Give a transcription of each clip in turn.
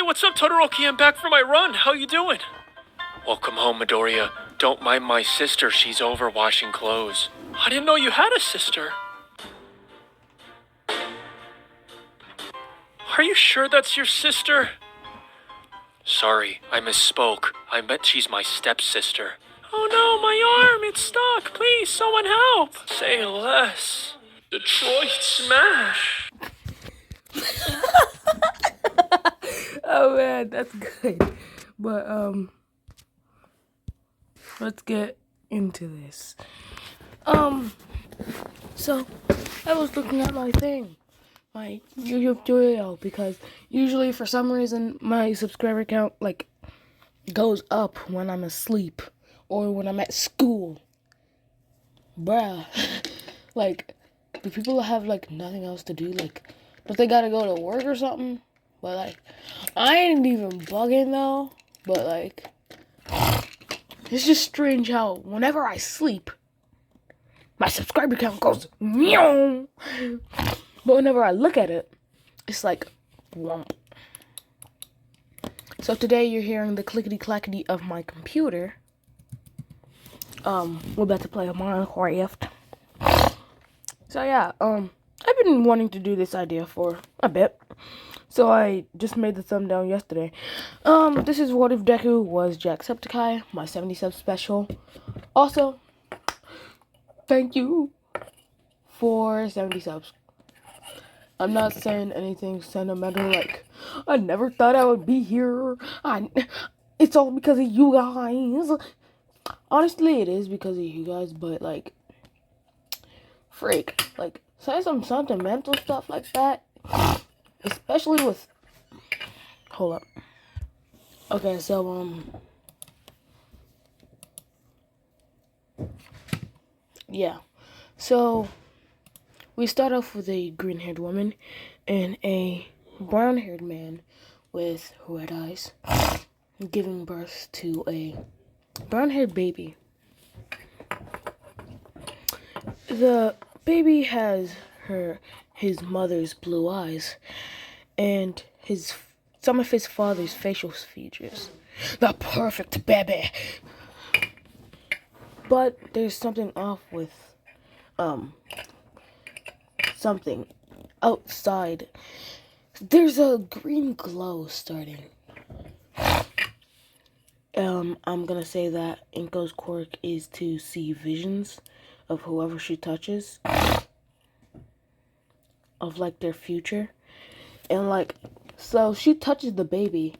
what's up, Todoroki? I'm back from my run. How you doing? Welcome home, Midoriya. Don't mind my sister. She's over washing clothes. I didn't know you had a sister. Are you sure that's your sister? Sorry, I misspoke. I meant she's my stepsister. Oh no, my arm! It's stuck! Please, someone help! Say less. Detroit Smash! Oh man, that's good. But let's get into this. So I was looking at my thing, my YouTube tutorial, because usually for some reason my subscriber count like goes up when I'm asleep or when I'm at school. Bruh. Like, do people have like nothing else to do? Like, don't they gotta go to work or something? But like, I ain't even bugging though. But like, it's just strange how whenever I sleep, my subscriber count goes meow. But whenever I look at it, it's like womp. So today you're hearing the clickety clackety of my computer. We're about to play a Minecraft. So yeah, I've been wanting to do this idea for a bit. So I just made the thumbnail yesterday. This is what if Deku was Jacksepticeye, my 70 sub special. Also, thank you for 70 subs. I'm not saying anything sentimental like, I never thought I would be here. It's all because of you guys. Honestly, it is because of you guys, but like, freak, like, say some sentimental stuff like that. Especially with, hold up. Okay, so, yeah. So, we start off with a green-haired woman and a brown-haired man with red eyes giving birth to a brown-haired baby. The baby has his mother's blue eyes and some of his father's facial features. The perfect baby. But there's something off with something outside. There's a green glow starting. I'm gonna say that Inko's quirk is to see visions of whoever she touches, of like their future. And like, so she touches the baby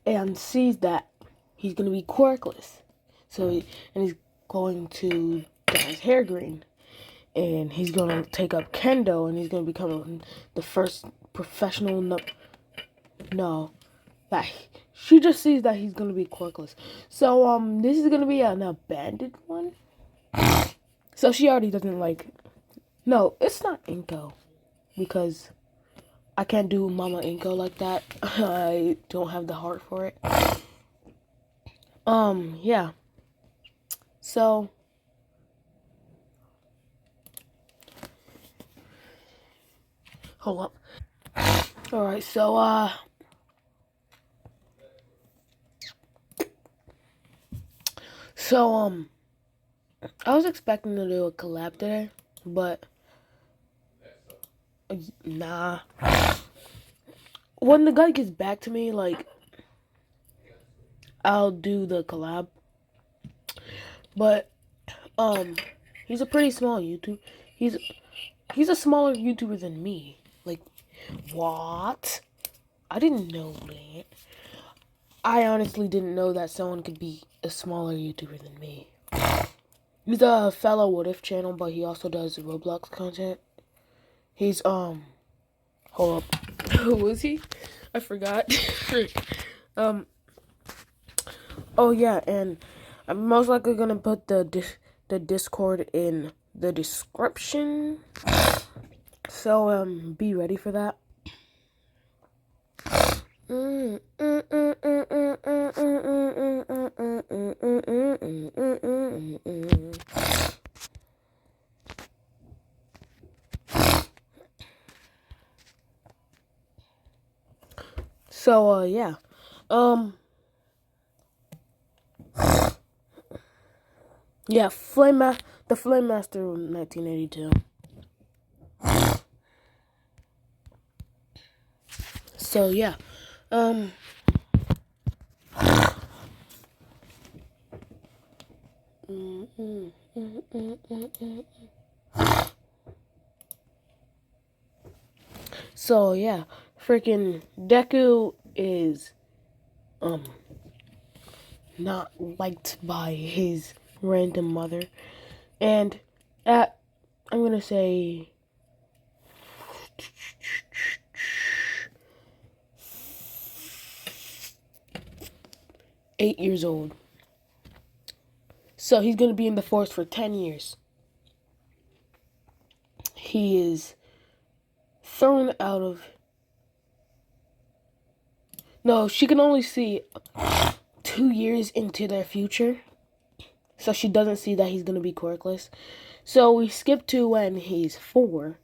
and sees that he's gonna be quirkless. So he's going to dye his hair green, and he's gonna take up kendo, and he's gonna become the first professional. She just sees that he's gonna be quirkless. So this is gonna be an abandoned one. So she already doesn't like. No, it's not Inko, because I can't do Mama Inko like that. I don't have the heart for it. Yeah. So hold up. Alright, so I was expecting to do a collab today, but nah. When the guy gets back to me, like, I'll do the collab. But he's a pretty small YouTuber. He's a smaller YouTuber than me. Like, what? I didn't know that. I honestly didn't know that someone could be a smaller YouTuber than me. He's a fellow What If channel, but he also does Roblox content. He's, hold up. Who was he? I forgot. Oh yeah, and I'm most likely gonna put the Discord in the description. So, be ready for that. So yeah. Yeah, the Flame Master 1982. So yeah. Um So yeah, freaking Deku is not liked by his random mother. And at I'm gonna say 8 years old. So he's gonna be in the forest for 10 years. He is thrown out of. No, she can only see 2 years into their future. So she doesn't see that he's gonna be quirkless. So we skip to when he's 4.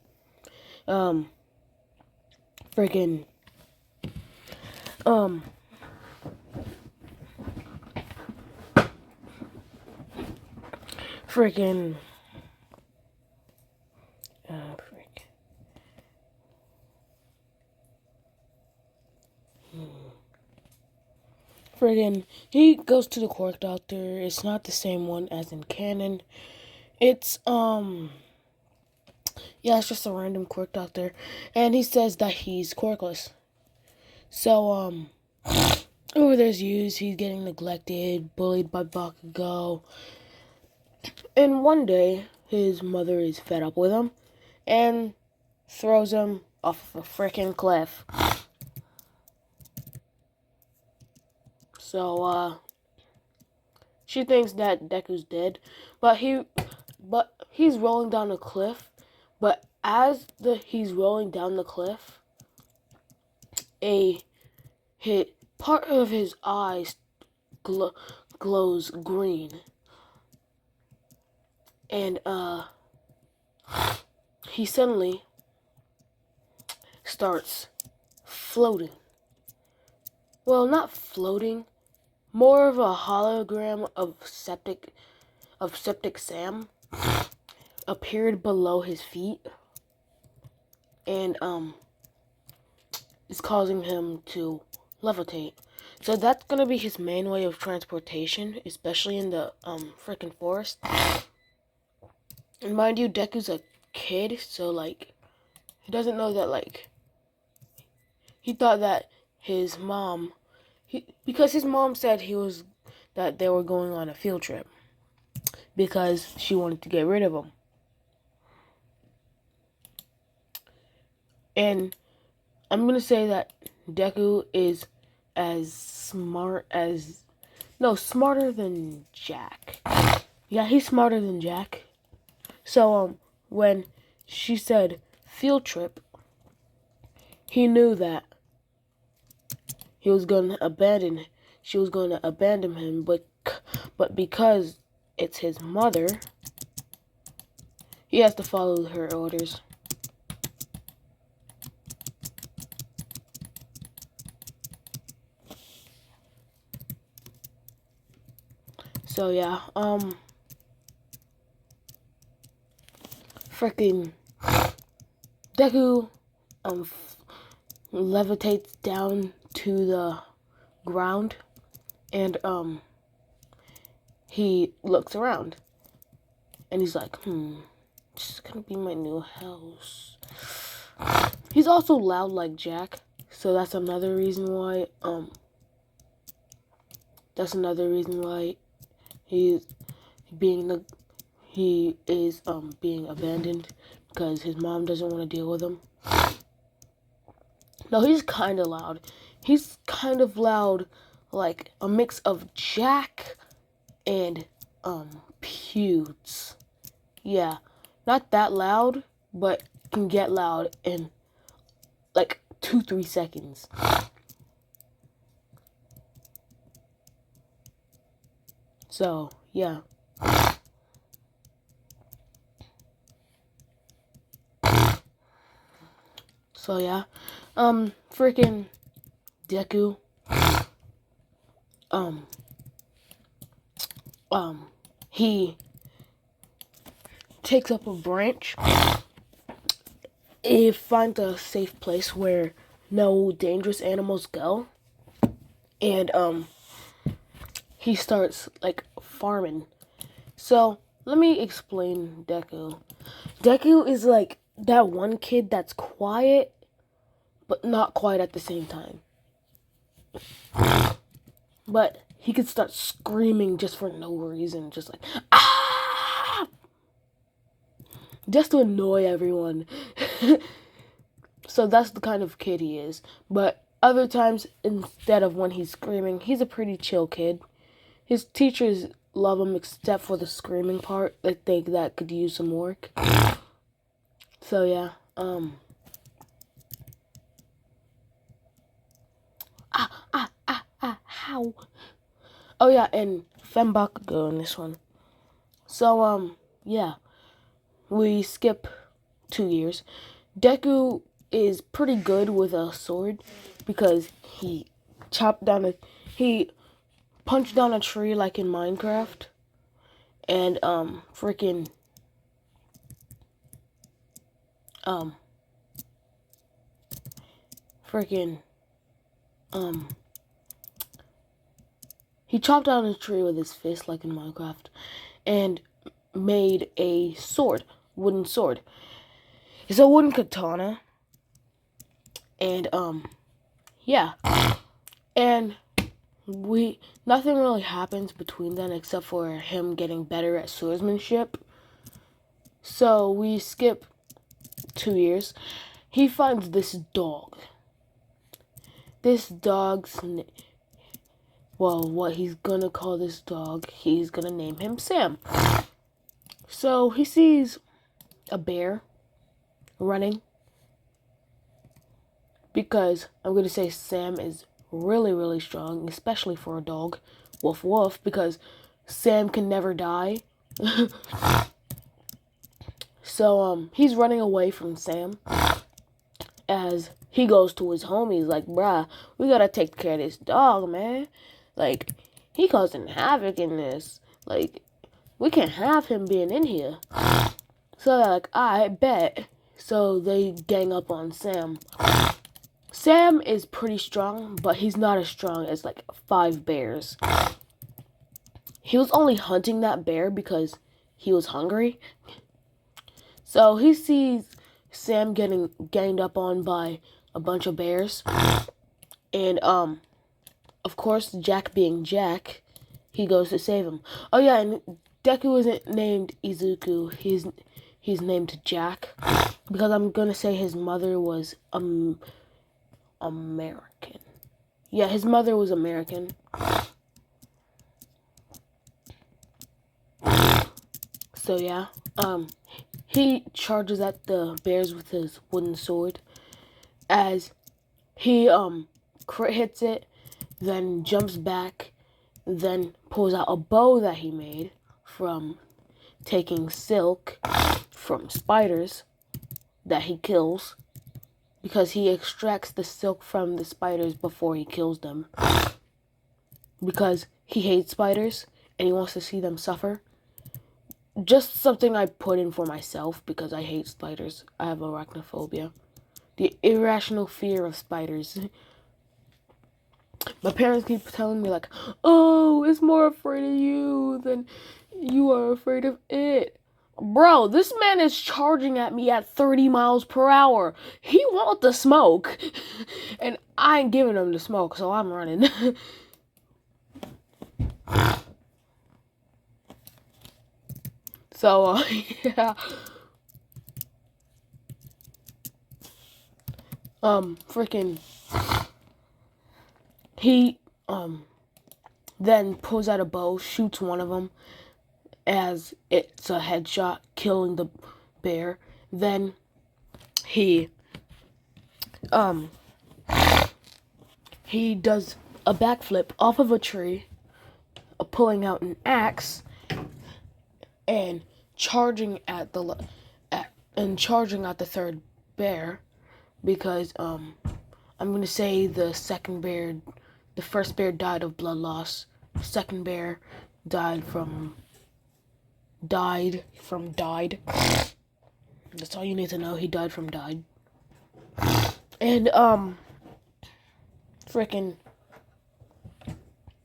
Um freaking um freaking frick. Friggin', he goes to the quirk doctor. It's not the same one as in canon. It's yeah, it's just a random quirk doctor, and he says that he's quirkless. So over those years, he's getting neglected, bullied by Bakugo, and one day his mother is fed up with him, and throws him off a freaking cliff. So she thinks that Deku's dead, but he's rolling down a cliff. But as he's rolling down the cliff, part of his eyes glows green, and he suddenly starts floating. Well, not floating, more of a hologram of Septic Sam appeared below his feet, and is causing him to levitate. So that's gonna be his main way of transportation, especially in the freaking forest. And mind you, Deku's a kid, so like he doesn't know that like he thought that his mom because his mom said that they were going on a field trip because she wanted to get rid of him. And I'm gonna say that Deku is smarter than Jack. Yeah, he's smarter than Jack. So when she said field trip, he knew that she was going to abandon him, but because it's his mother, he has to follow her orders. So yeah, freaking Deku levitates down to the ground, and he looks around, and he's like, this is gonna be my new house. He's also loud like Jack, so that's another reason why he is being abandoned, because his mom doesn't want to deal with him. No, he's kind of loud. He's kind of loud, like a mix of Jack and Pewds. Yeah, not that loud, but can get loud in like 2-3 seconds. So yeah. So yeah, freaking Deku, he takes up a branch. He finds a safe place where no dangerous animals go, and he starts like farming. So let me explain Deku. Deku is like that one kid that's quiet, but not quiet at the same time. But he could start screaming just for no reason, just like ah, just to annoy everyone. So that's the kind of kid he is. But other times, instead of when he's screaming, he's a pretty chill kid. His teachers love him except for the screaming part. They think that could use some work. So yeah, how? Oh yeah, and Fembakugo in this one. So yeah, we skip 2 years. Deku is pretty good with a sword because he punched down a tree like in Minecraft, and he chopped down a tree with his fist like in Minecraft, and made a sword, wooden sword. It's a wooden katana, and yeah, and nothing really happens between them except for him getting better at swordsmanship. So we skip 2 years. He finds this dog. This dog's what he's gonna call this dog, he's gonna name him Sam. So he sees a bear running, because I'm gonna say Sam is really, really strong, especially for a dog. Woof woof, because Sam can never die. So he's running away from Sam as he goes to his homies like, bruh, we gotta take care of this dog, man. Like, he causing havoc in this. Like, we can't have him being in here. So they're like, I bet. So they gang up on Sam. Sam is pretty strong, but he's not as strong as like 5 bears. He was only hunting that bear because he was hungry. So he sees Sam getting ganged up on by a bunch of bears. And of course, Jack being Jack, he goes to save him. Oh yeah, and Deku isn't named Izuku. He's named Jack, because I'm gonna say his mother was American. Yeah, his mother was American. So yeah, he charges at the bears with his wooden sword. As he crit hits it, then jumps back, then pulls out a bow that he made from taking silk from spiders that he kills, because he extracts the silk from the spiders before he kills them, because he hates spiders and he wants to see them suffer. Just something I put in for myself because I hate spiders. I have arachnophobia. The irrational fear of spiders. My parents keep telling me like, oh, it's more afraid of you than you are afraid of it. Bro, this man is charging at me at 30 miles per hour. He wants the smoke. And I ain't giving him the smoke, so I'm running. So, yeah. He, then pulls out a bow, shoots one of them, as it's a headshot, killing the bear. Then he does a backflip off of a tree, pulling out an axe, and charging at the third bear, because I'm gonna say the first bear died of blood loss. The second bear died. That's all you need to know. He died from died. And freaking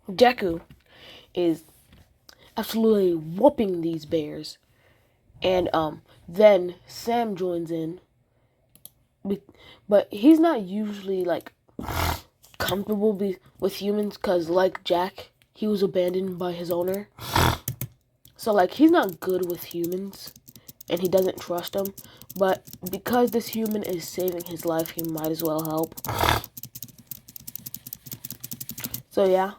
Deku is absolutely whooping these bears. And then Sam joins in. But he's not usually like comfortable with humans because, like Jack, he was abandoned by his owner. So like he's not good with humans and he doesn't trust them. But because this human is saving his life, he might as well help. So yeah,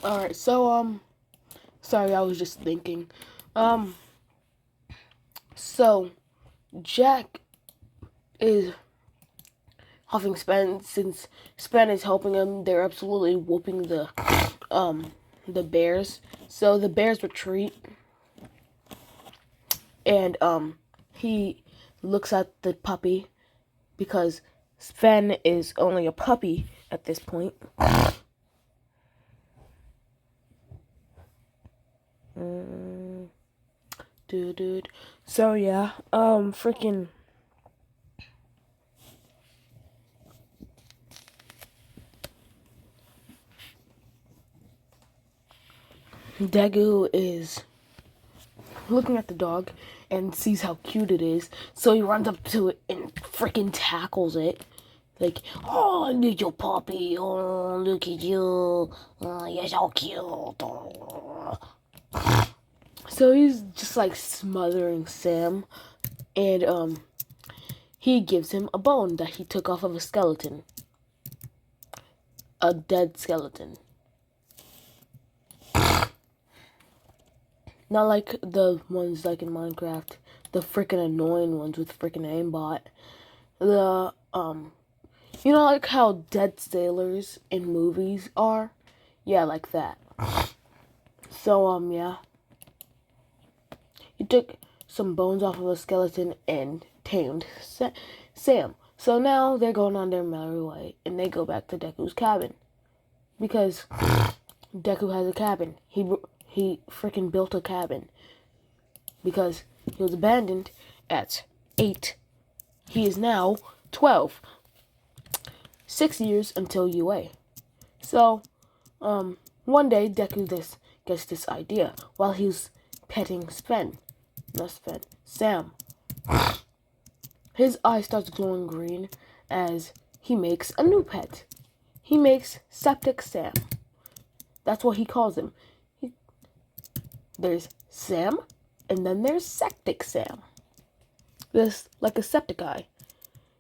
alright, so sorry, I was just thinking. So Jack is helping Spen. Since Spen is helping him, they're absolutely whooping the bears. So the bears retreat, and he looks at the puppy because Sven is only a puppy at this point. Dude. So yeah, freaking Deku is looking at the dog and sees how cute it is, so he runs up to it and freaking tackles it. Like, oh, little puppy, oh, look at you, oh, you're so cute. Oh. So he's just like smothering Sam, and he gives him a bone that he took off of a skeleton. A dead skeleton. Not like the ones like in Minecraft, the freaking annoying ones with freaking aimbot. You know, like how dead sailors in movies are? Yeah, like that. So, yeah. He took some bones off of a skeleton and tamed Sam. So now they're going on their merry way, and they go back to Deku's cabin. Because Deku has a cabin. He freaking built a cabin. Because he was abandoned at 8. He is now 12. 6 years until UA. So, one day Deku gets this idea while he's petting Sam. His eye starts glowing green as he makes a new pet. He makes Septic Sam. That's what he calls him. There's Sam, and then there's Septic Sam. This like a septiceye.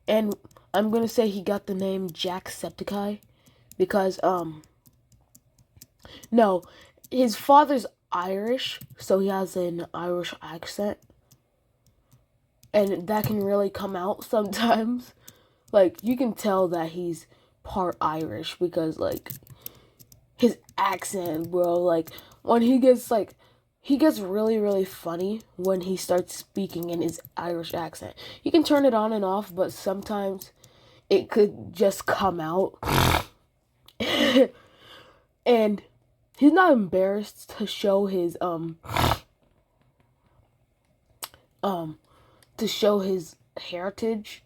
And I'm gonna say he got the name Jacksepticeye because no, his father's Irish, so he has an Irish accent. And that can really come out sometimes. Like, you can tell that he's part Irish because, like, his accent, bro, like, when he gets really, really funny when he starts speaking in his Irish accent. You can turn it on and off, but sometimes it could just come out. And he's not embarrassed to show his heritage,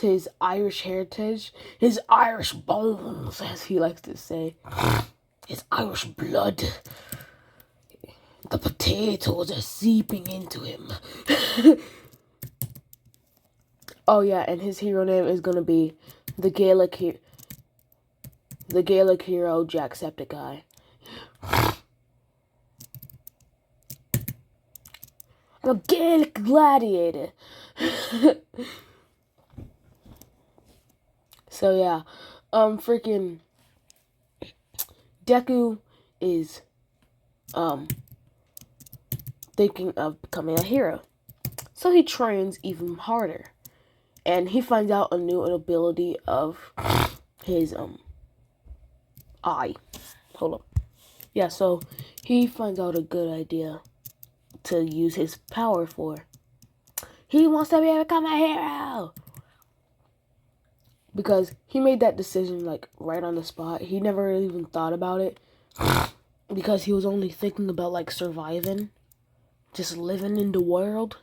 his Irish heritage, his Irish bones, as he likes to say, his Irish blood. The potatoes are seeping into him. Oh yeah, and his hero name is gonna be the Gaelic hero Jacksepticeye. a Gaelic gladiator. So yeah, freaking Deku is thinking of becoming a hero. So he trains even harder. And he finds out a new ability of his eye. Hold up. Yeah, so he finds out a good idea to use his power for. He wants to become a hero. Because he made that decision like right on the spot. He never really even thought about it. Because he was only thinking about like surviving. Just living in the world.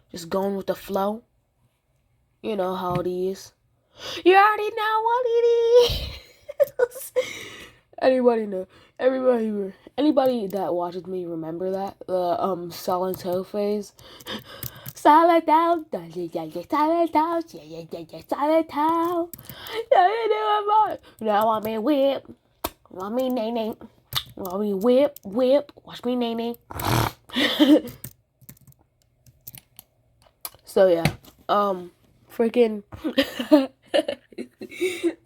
Just going with the flow. You know how it is. You already know what it is. Anybody know? Anybody that watches me remember that? The Silent Hill phase. Silent Hill, Silent Hill, Silent Hill. Now want me whip, want me nay nay, want me whip, watch me nay nay. So yeah, freaking.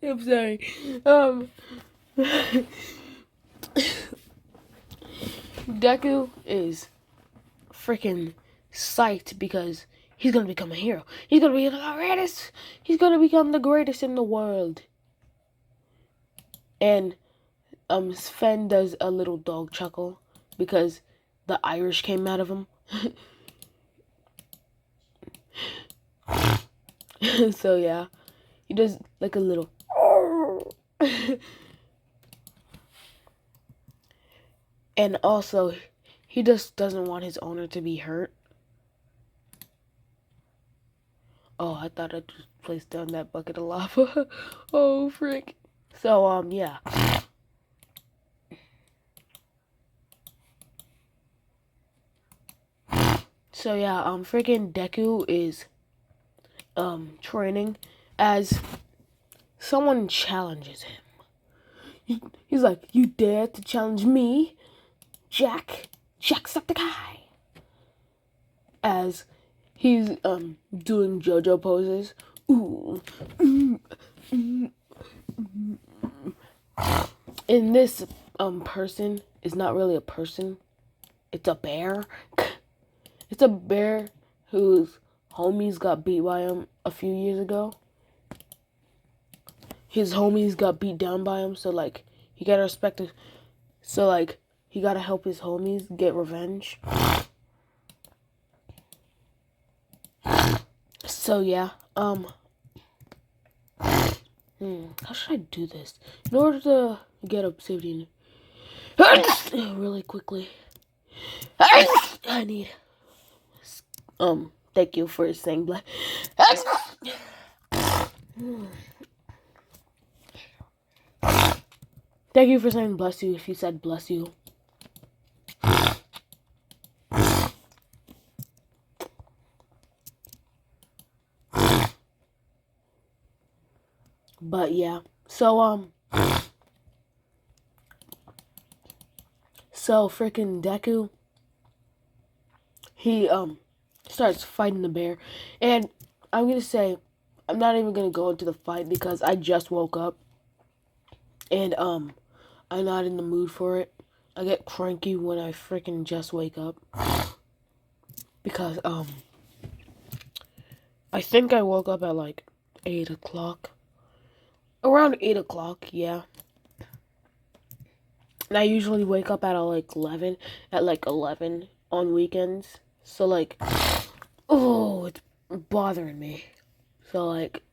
I'm sorry. Deku is freaking psyched because he's gonna become a hero. He's gonna be the greatest. He's gonna become the greatest in the world. And Sven does a little dog chuckle because the Irish came out of him. So yeah, he does like a little. And also, he just doesn't want his owner to be hurt. Oh, I thought I just placed down that bucket of lava. Oh, frick. So, yeah. So, yeah, freaking Deku is, training as someone challenges him. He's like, you dare to challenge me, jacksepticeye? As he's, doing JoJo poses. Ooh. And this, person is not really a person. It's a bear. It's a bear whose homies got beat by him a few years ago. His homies got beat down by him, so, like, he gotta respect it. So, like, he gotta help his homies get revenge. So, yeah, how should I do this? In order to get a safety really quickly, I need, thank you for saying bless. Thank you for saying bless you if you said bless you. But yeah, so freaking Deku, he starts fighting the bear, and I'm gonna say I'm not even gonna go into the fight because I just woke up, and I'm not in the mood for it. I get cranky when I freaking just wake up because I think I woke up at like 8 o'clock. Around 8 o'clock, yeah. And I usually wake up at like 11 on weekends. So like, oh, it's bothering me. So like,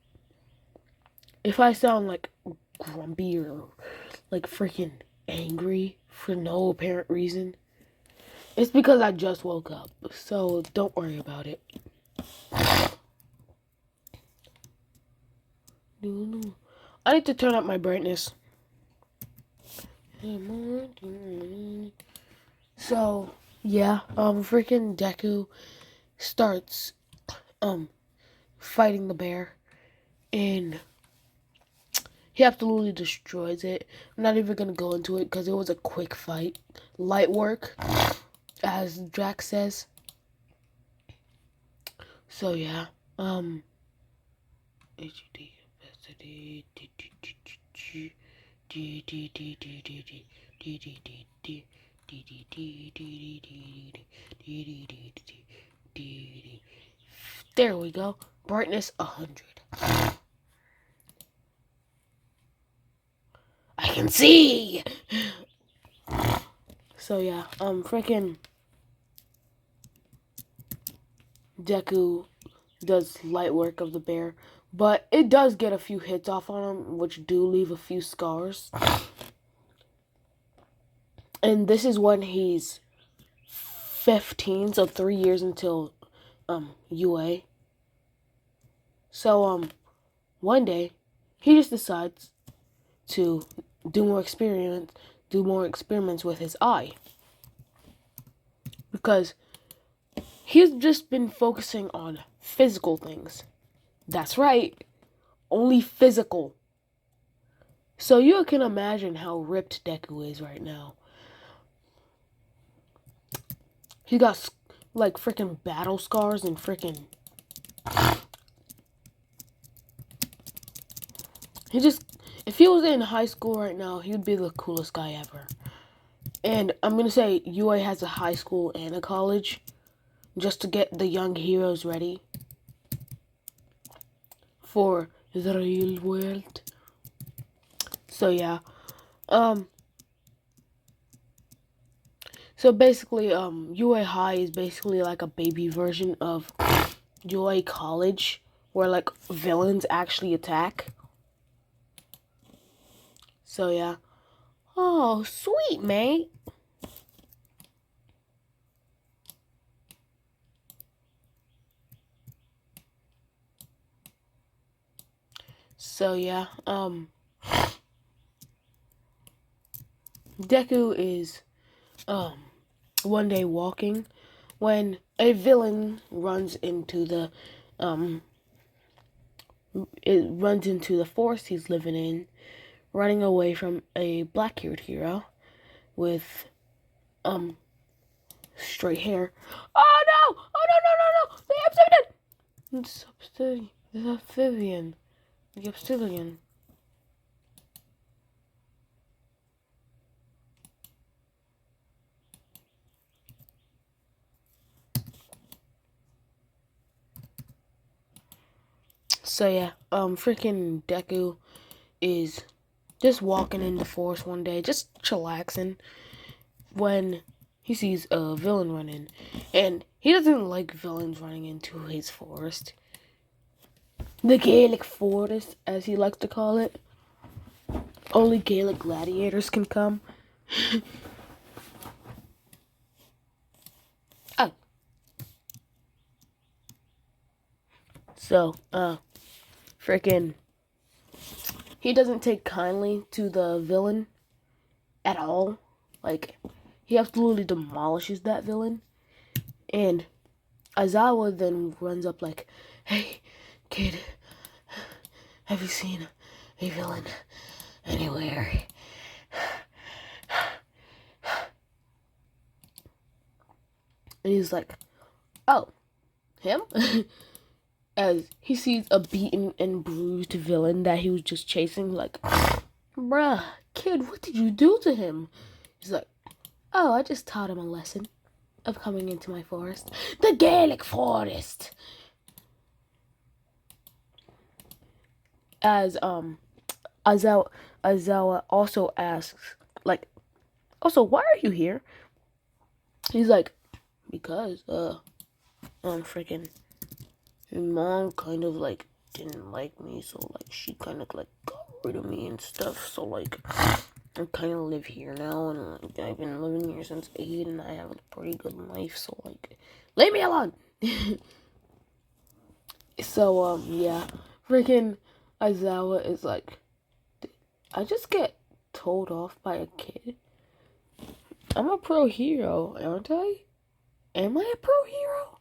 if I sound like grumpy or like freaking angry for no apparent reason, it's because I just woke up. So don't worry about it. I need to turn up my brightness. So, yeah, freaking Deku starts, fighting the bear, and he absolutely destroys it. I'm not even gonna go into it, because it was a quick fight. Light work, as Drax says. So yeah, there we go. Brightness 100. I can see. So yeah, freaking Deku does light work of the bear, but it does get a few hits off on him, which do leave a few scars. And this is when he's 15, so 3 years until UA. So one day he just decides to do more experiments with his eye, because he's just been focusing on physical things. That's right, only physical. So you can imagine how ripped Deku is right now. He got like freaking battle scars and freaking. If he was in high school right now, he would be the coolest guy ever. And I'm gonna say UA has a high school and a college, just to get the young heroes ready for the real world. So yeah, so basically, UA High is basically like a baby version of UA College, where like villains actually attack. So yeah. Oh, sweet, mate. So yeah, Deku is one day walking when a villain runs into the forest he's living in, running away from a black-haired hero with straight hair. Oh no! Oh no no no no! The obsidian. The obsidian. So yeah, freaking Deku is just walking in the forest one day, just chillaxing, when he sees a villain running. And he doesn't like villains running into his forest. The Gaelic forest, as he likes to call it. Only Gaelic gladiators can come. Oh. So, freaking, he doesn't take kindly to the villain at all. Like, he absolutely demolishes that villain. And Aizawa then runs up like, "Hey, kid, have you seen a villain anywhere?" And he's like, "Oh, him?" As he sees a beaten and bruised villain that he was just chasing, like, "Bruh, kid, what did you do to him?" He's like, "Oh, I just taught him a lesson of coming into my forest. The Gaelic forest!" As, Aizawa also asks, like, "Also, why are you here?" He's like, "Because, freaking, your mom kind of, like, didn't like me, so, like, she kind of, like, got rid of me and stuff, so, like, I kind of live here now, and, like, I've been living here since 8, and I have a pretty good life, so, like, leave me alone!" So, yeah, freaking Aizawa is like, "I just get told off by a kid? I'm a pro hero, aren't I? Am I a pro hero?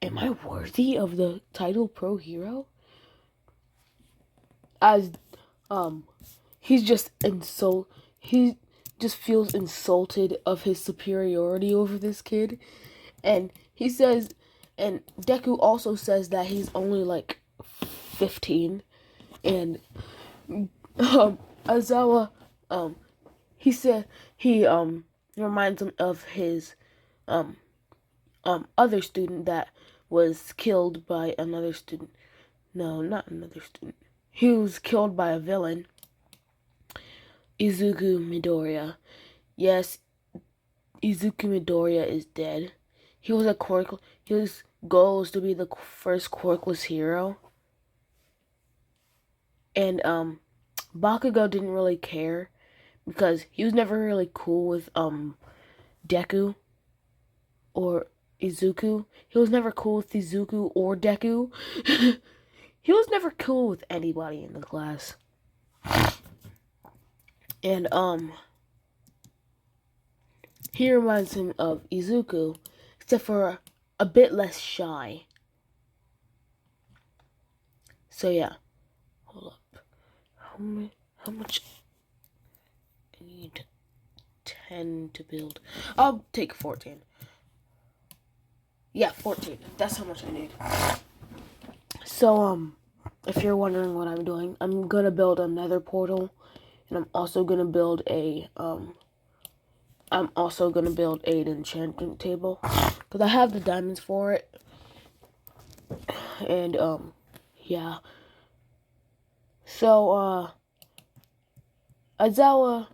Am I worthy of the title pro hero?" As he just feels insulted of his superiority over this kid, and he says, And Deku also says that he's only like 15, and Aizawa, he said he reminds him of his um other student that was killed by another student. No, not another student. He was killed by a villain, Izuku Midoriya. Yes, Izuku Midoriya is dead. His goal was to be the first quirkless hero. And Bakugo didn't really care because he was never really cool with Deku or Izuku. He was never cool with Izuku or Deku. He was never cool with anybody in the class. And he reminds him of Izuku, except for a bit less shy. So yeah. Hold up. How much? I need 10 to build. I'll take 14. Yeah, 14. That's how much I need. So, if you're wondering what I'm doing, I'm gonna build another portal, and I'm also gonna build an enchantment table, because I have the diamonds for it. And, yeah. So, Aizawa,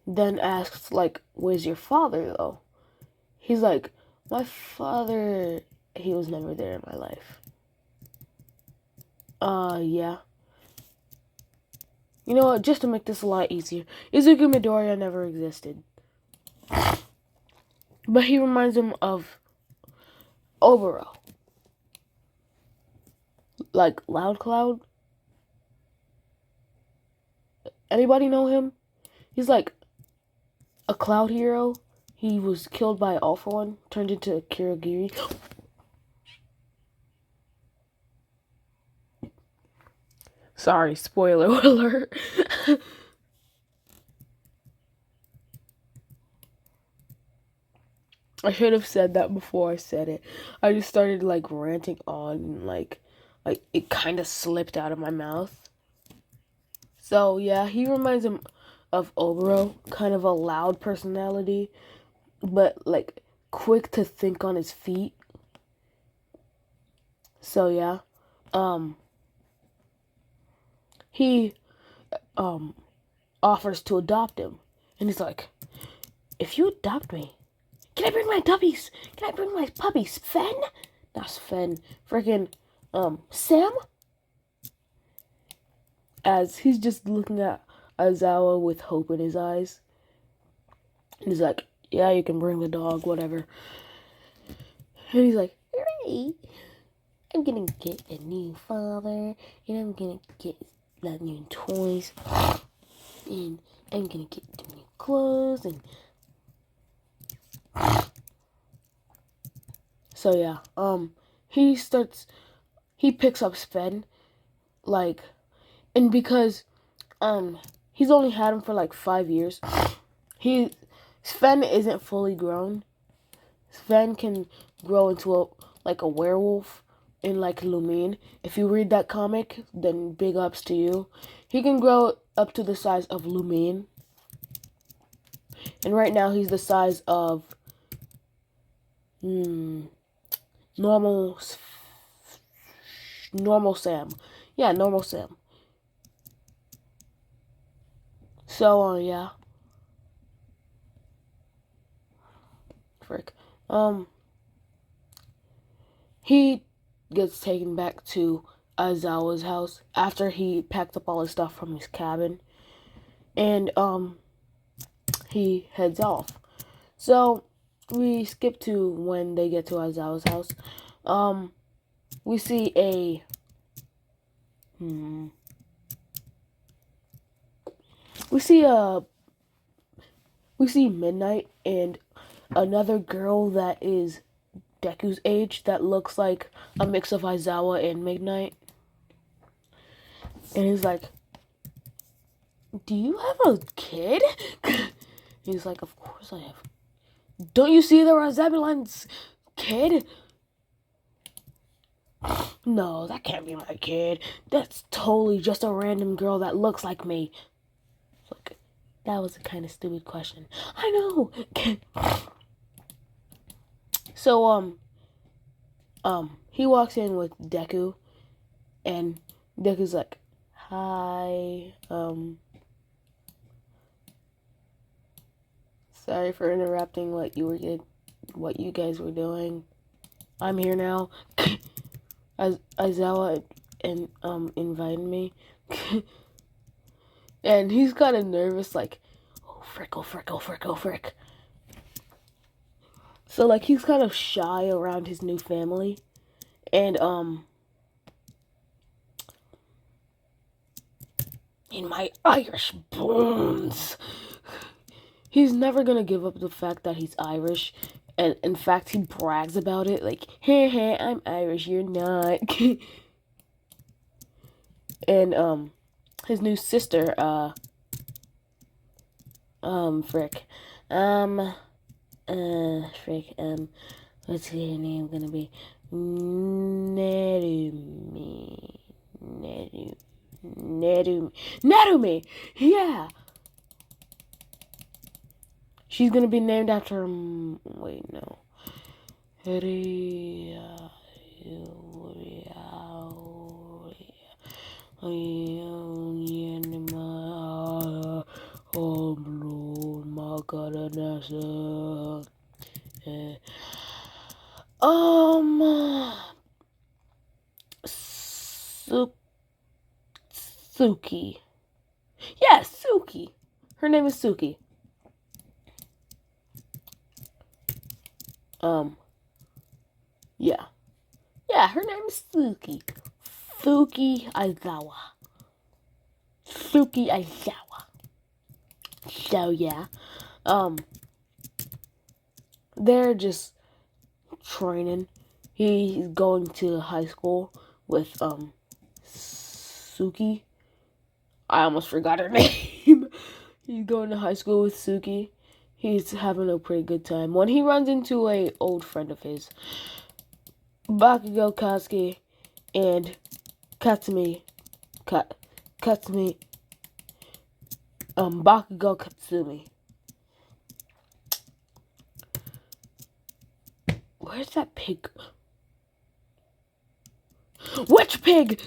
then asks, like, where's your father, though? He's like, my father, he was never there in my life. Yeah. You know what, just to make this a lot easier, Izuku Midoriya never existed. But he reminds him of Oboro. Like, Loud Cloud? Anybody know him? He's like a cloud hero. He was killed by All For One, turned into Kirigiri. Sorry, spoiler alert. I should have said that before I said it. I just started like ranting on, and like it kind of slipped out of my mouth. So yeah, he reminds him of Oboro, kind of a loud personality, but like quick to think on his feet. So yeah, he offers to adopt him, and he's like, if you adopt me, can I bring my puppies? Can I bring my puppies? Sven? Not Sven. Freaking Sam? As he's just looking at Aizawa with hope in his eyes. And he's like, yeah, you can bring the dog, whatever. And he's like, hooray! I'm gonna get a new father, and I'm gonna get the new toys, and I'm gonna get the new clothes, and so yeah, he picks up Sven, like, and because, he's only had him for like 5 years, Sven isn't fully grown. Sven can grow into a werewolf in like Lumine. If you read that comic, then big ups to you. He can grow up to the size of Lumine. And right now he's the size of normal Sam. Yeah, normal Sam. So yeah. Frick. He gets taken back to Aizawa's house after he packed up all his stuff from his cabin. And he heads off. So we skip to when they get to Aizawa's house. We see we see Midnight and another girl that is Deku's age that looks like a mix of Aizawa and Midnight. And he's like, do you have a kid? He's like, of course I have. Don't you see there was Zebulon's kid? No, that can't be my kid. That's totally just a random girl that looks like me. Look, that was a kind of stupid question. I know. So, he walks in with Deku, and Deku's like, hi, sorry for interrupting what you guys were doing. I'm here now. Aizawa and invited me. And he's kind of nervous, like, oh frick. So like he's kind of shy around his new family. And in my Irish bones, he's never gonna give up the fact that he's Irish. And in fact, he brags about it, like, hey, I'm Irish, you're not. And, his new sister, what's her name gonna be? Narumi, yeah! She's gonna be named after, wait, no. Suki. Yeah, Suki. Her name is Suki. Yeah. Yeah, her name is Suki. Suki Aizawa. So, yeah. They're just training. He's going to high school with, Suki. I almost forgot her name. He's going to high school with Suki. He's having a pretty good time. When he runs into a old friend of his, Bakugo Katsuki and Bakugo Katsumi. Where's that pig? Which pig?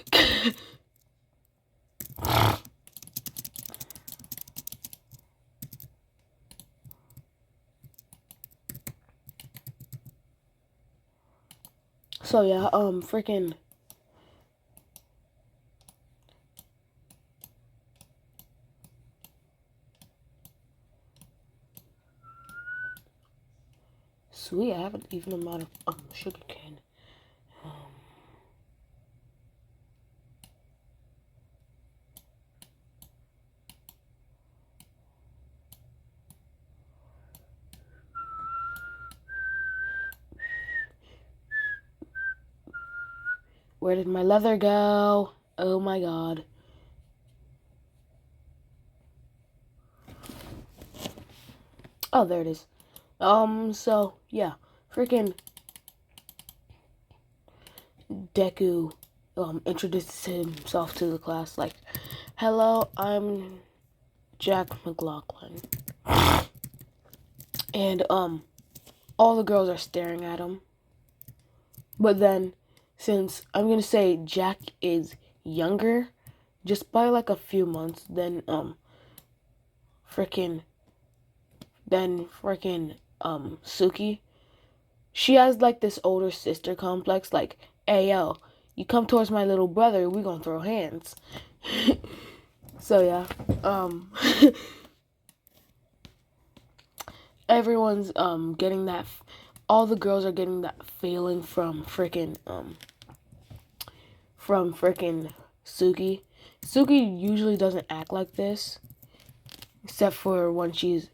So yeah, freaking sweet. I have an even amount of sugar cane. Where did my leather go? Oh my god. Oh, there it is. So, yeah. Freaking Deku, introduces himself to the class like, hello, I'm Jack McLaughlin. And, all the girls are staring at him. But then, since I'm gonna say Jack is younger, just by like a few months, then, freaking Suki, she has like this older sister complex, like, hey yo, you come towards my little brother, we gonna throw hands. So yeah, everyone's getting that, all the girls are getting that feeling from freaking Suki. Suki usually doesn't act like this, except for when she's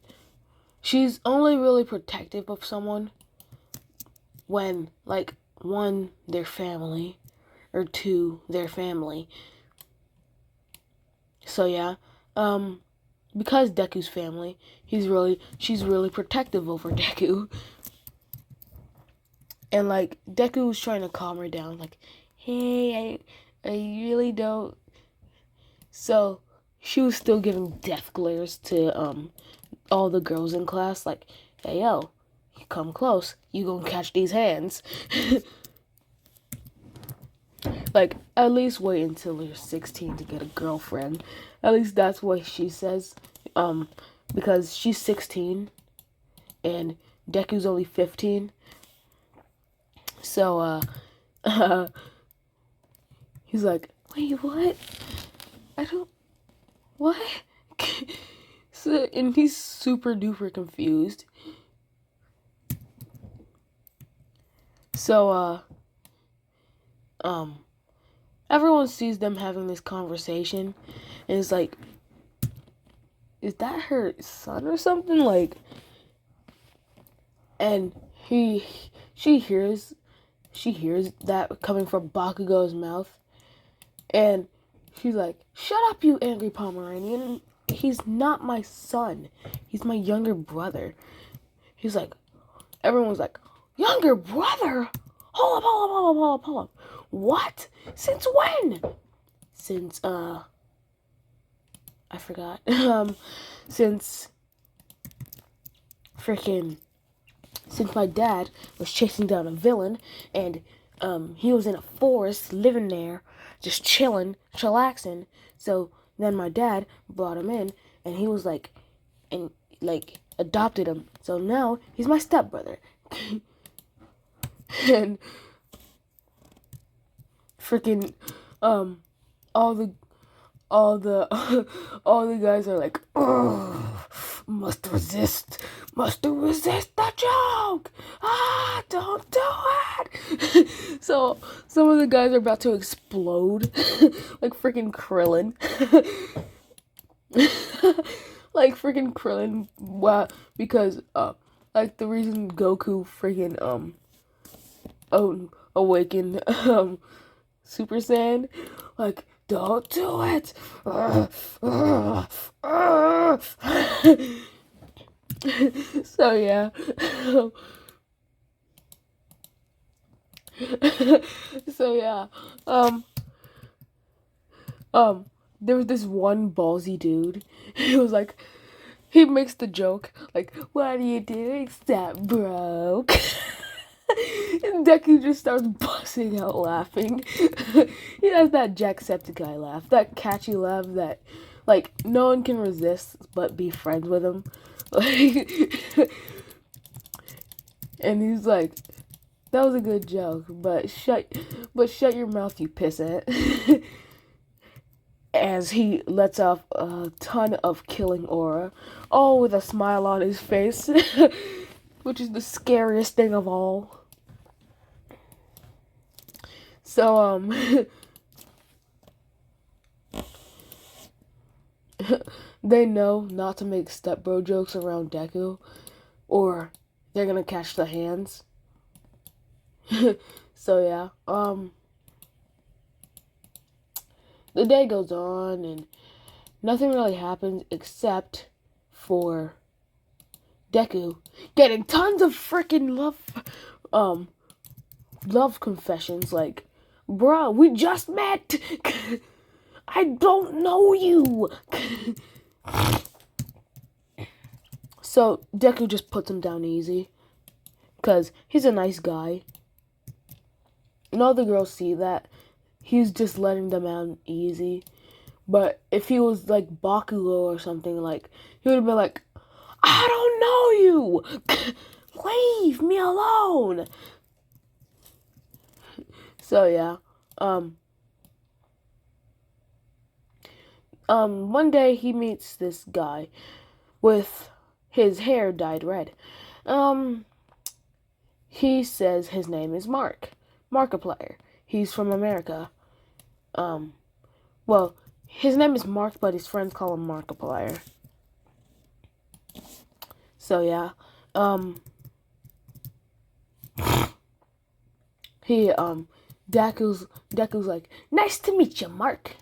only really protective of someone when, like, one, their family, or two, their family. So yeah, because Deku's family, she's really protective over Deku. And like Deku was trying to calm her down, like, hey, I really don't. So she was still giving death glares to all the girls in class, like, hey yo, you come close, you gonna catch these hands. Like, at least wait until you're 16 to get a girlfriend. At least that's what she says. Because she's 16 and Deku's only 15. So, he's like, wait, what? I don't, what? So, and he's super duper confused. So, everyone sees them having this conversation and is like, is that her son or something? Like, and she hears that coming from Bakugo's mouth, and she's like, shut up, you angry Pomeranian. He's not my son. He's my younger brother. He's like, everyone's like, younger brother? Hold up. What? Since when? Since, I forgot. Since my dad was chasing down a villain, and, he was in a forest, living there, just chilling, chillaxing. So then my dad brought him in, and he was like, and like, adopted him. So now he's my stepbrother. And freaking all the all the guys are like, oh, must resist the joke. Don't do it. So some of the guys are about to explode, like freaking Krillin. Like freaking Krillin. Wow, because like the reason Goku freaking awakened Super Saiyan, like, don't do it. So yeah. So yeah. There was this one ballsy dude. He was like, he makes the joke like, what are you doing, step broke? And Deku just starts busting out laughing. He has that jacksepticeye laugh, that catchy laugh that, like, no one can resist but be friends with him. Like, and he's like, that was a good joke, but shut your mouth, you pissant. As he lets off a ton of killing aura, all with a smile on his face, which is the scariest thing of all. So, they know not to make stepbro jokes around Deku, or they're gonna catch the hands. So yeah, the day goes on and nothing really happens except for Deku getting tons of freaking love confessions, like, bruh, we just met. I don't know you. So Deku just puts him down easy, cause he's a nice guy. And all the girls see that. He's just letting them out easy. But if he was like Bakugo or something, like, he would have been like, I don't know you. Leave me alone. So yeah. One day he meets this guy with his hair dyed red. He says his name is Markiplier. He's from America. Well, his name is Mark, but his friends call him Markiplier. So yeah, Deku's like, nice to meet you, Mark.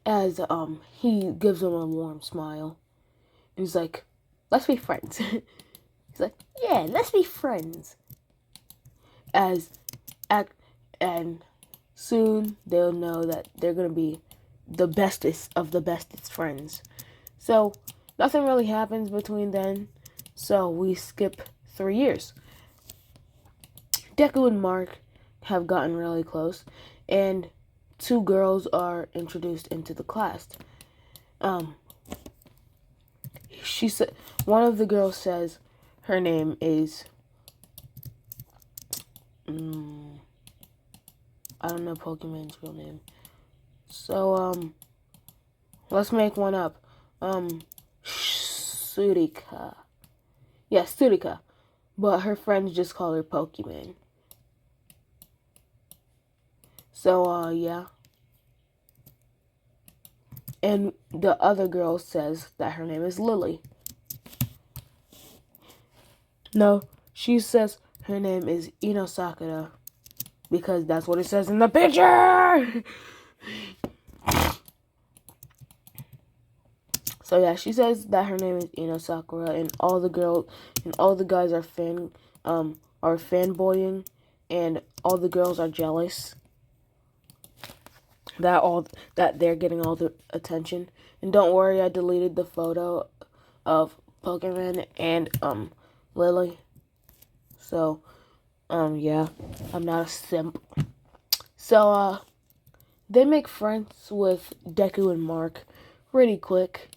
as he gives him a warm smile. And he's like, let's be friends. He's like, yeah, let's be friends. And soon they'll know that they're gonna be the bestest of the bestest friends. So nothing really happens between then. So we skip 3 years. Deku and Mark have gotten really close, and 2 girls are introduced into the class. She said one of the girls says her name is I don't know Pokemon's real name. So let's make one up. Surika. Yeah, Surika. But her friends just call her Pokemon. So yeah. And the other girl says that her name is Lily. No, she says her name is Ino Sakura because that's what it says in the picture. So yeah, she says that her name is Ino Sakura, and all the guys are fanboying, and all the girls are jealous that they're getting all the attention. And don't worry, I deleted the photo of Pokemon and Lily. So yeah, I'm not a simp. So they make friends with Deku and Mark pretty quick,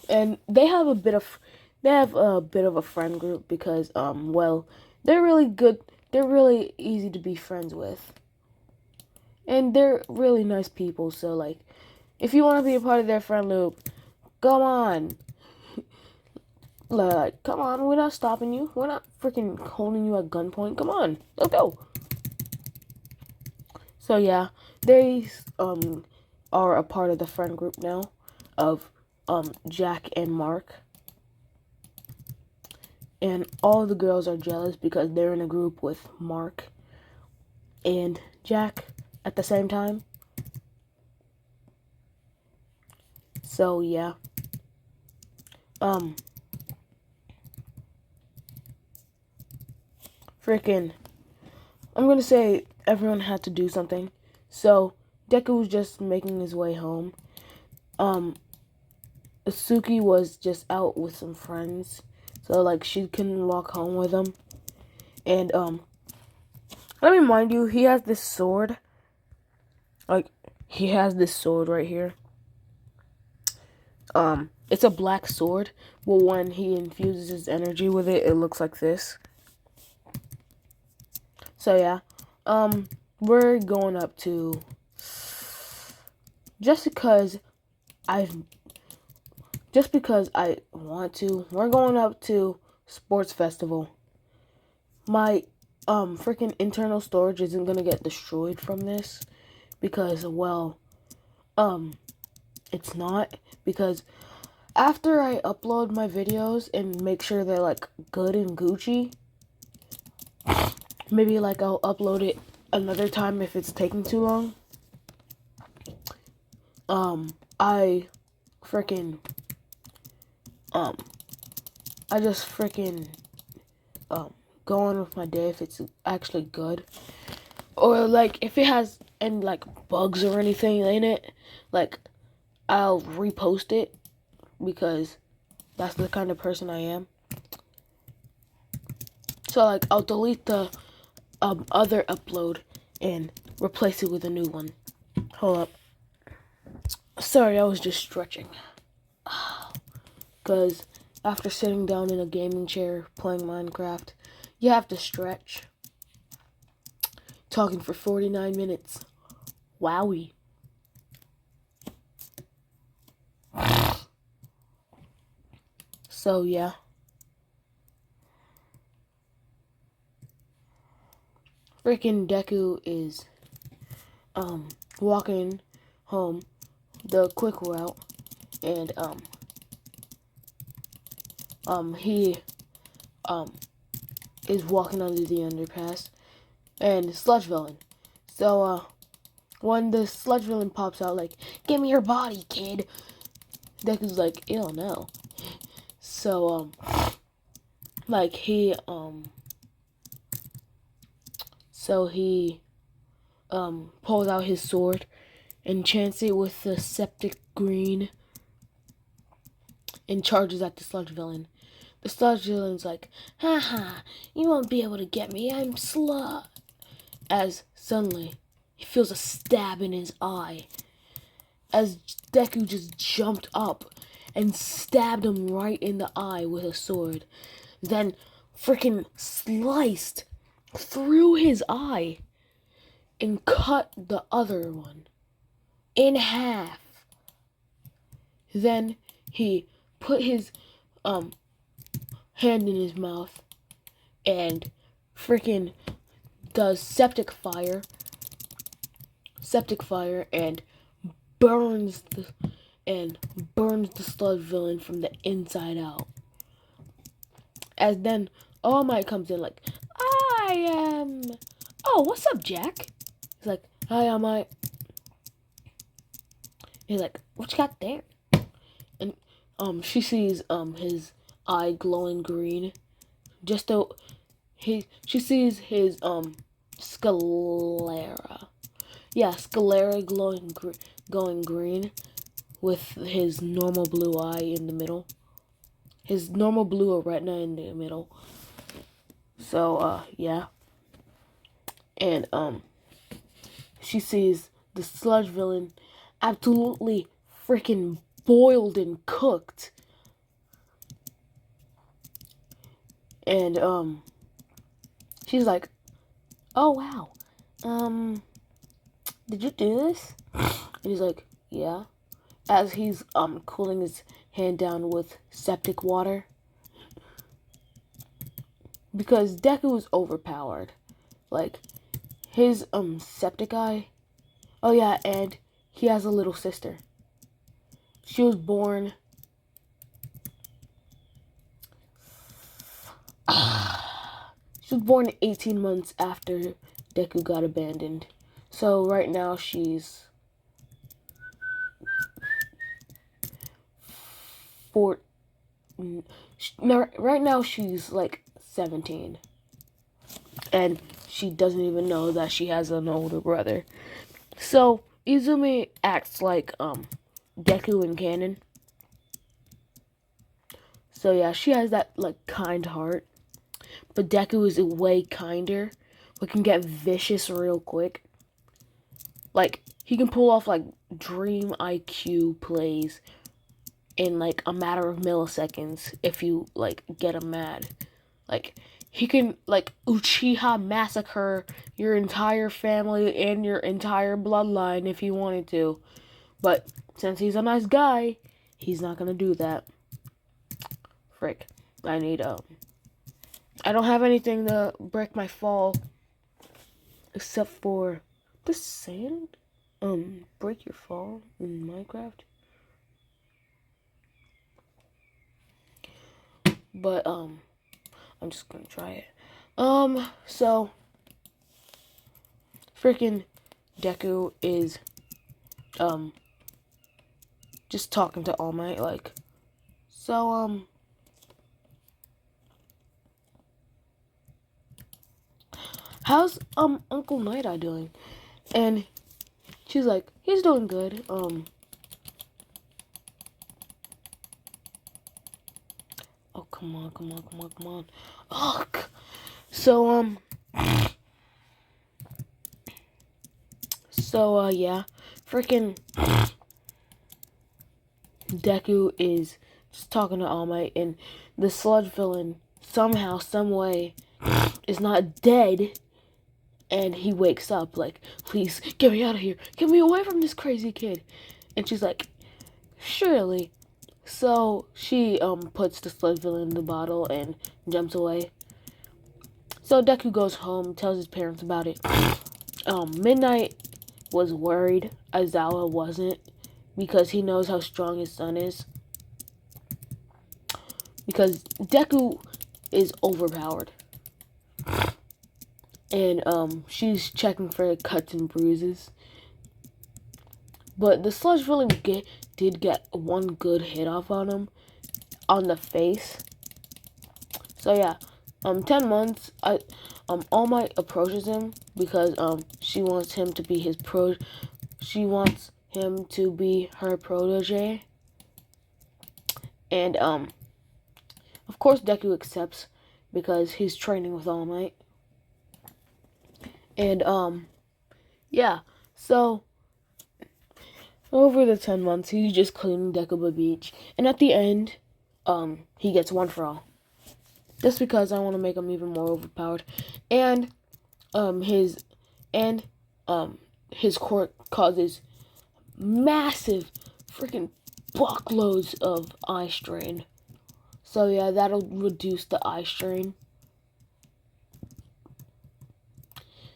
and they have a bit of a friend group because well, they're really good. They're really easy to be friends with. And they're really nice people, so like, if you want to be a part of their friend loop, come on. Like, come on, we're not stopping you. We're not freaking holding you at gunpoint. Come on, let's go. So yeah, they are a part of the friend group now of Jack and Mark. And all the girls are jealous because they're in a group with Mark and Jack at the same time. So yeah. Freaking, I'm gonna say everyone had to do something. So Deku was just making his way home. Suki was just out with some friends, so like she couldn't walk home with him. And let me remind you, he has this sword. Like, he has this sword right here. It's a black sword, but when he infuses his energy with it, it looks like this. So yeah, we're going up to, just because I want to, we're going up to Sports Festival. My freaking internal storage isn't gonna get destroyed from this because, well, it's not, because after I upload my videos and make sure they're like good and Gucci, maybe like I'll upload it another time if it's taking too long. I just freaking go on with my day if it's actually good, or like if it has any like bugs or anything in it, like I'll repost it because that's the kind of person I am. So like I'll delete the other upload and replace it with a new one. Hold up. Sorry, I was just stretching. Because after sitting down in a gaming chair playing Minecraft, you have to stretch. Talking for 49 minutes. Wowie. So yeah. Freaking Deku is walking home the quick route, and he is walking under the underpass and sludge villain. So when the sludge villain pops out, like, give me your body, kid. Deku's like, ew, no. So, like, he pulls out his sword, enchants it with the septic green, and charges at the sludge villain. The sludge villain's like, haha, you won't be able to get me, I'm Sludge. As suddenly, he feels a stab in his eye, as Deku just jumped up and stabbed him right in the eye with a sword. Then freaking sliced through his eye and cut the other one in half. Then he put his hand in his mouth and freaking does septic fire and burns the sludge villain from the inside out. As then All Might comes in like, I am. Oh, what's up, Jack? He's like, hi, All Might. He's like, what you got there? And she sees his eye glowing green. She sees his sclera. Yeah, sclera glowing green with his normal blue eye in the middle. His normal blue retina in the middle. So, yeah. And, she sees the sludge villain absolutely freaking boiled and cooked. And, she's like, oh, wow. Did you do this? And he's like, yeah. As he's, cooling his hand down with septic water. Because Deku is overpowered. Like, his, septiceye. Oh, yeah, and he has a little sister. She was born. She was born 18 months after Deku got abandoned. So right now she's right now she's like 17. And she doesn't even know that she has an older brother. So Izumi acts like Deku in canon. So yeah, she has that like kind heart. But Deku is way kinder, but can get vicious real quick. Like, he can pull off like dream IQ plays in like a matter of milliseconds if you like get him mad. Like, he can like Uchiha massacre your entire family and your entire bloodline if he wanted to. But since he's a nice guy, he's not gonna do that. Frick. I don't have anything to break my fall except for the sand. Break your fall in Minecraft. But I'm just gonna try it. So freaking Deku is just talking to All Might like, so how's Uncle Night Eye doing? And she's like, he's doing good. Oh, come on. Ugh. So, yeah. Freaking Deku is just talking to All Might, and the sludge villain somehow, someway is not dead. And he wakes up like, please, get me out of here. Get me away from this crazy kid. And she's like, surely. So she puts the sludge villain in the bottle and jumps away. So Deku goes home, tells his parents about it. Midnight was worried. Aizawa wasn't, because he knows how strong his son is. Because Deku is overpowered. And she's checking for cuts and bruises. But the sludge really did get one good hit off on him on the face. So yeah, 10 months. All Might approaches him because she wants him to be She wants him to be her protege, and of course Deku accepts because he's training with All Might. And yeah, so over the 10 months, he's just cleaning Deku Beach, and at the end, he gets one for all. Just because I want to make him even more overpowered, and his quirk causes massive freaking buckloads of eye strain. So yeah, that'll reduce the eye strain.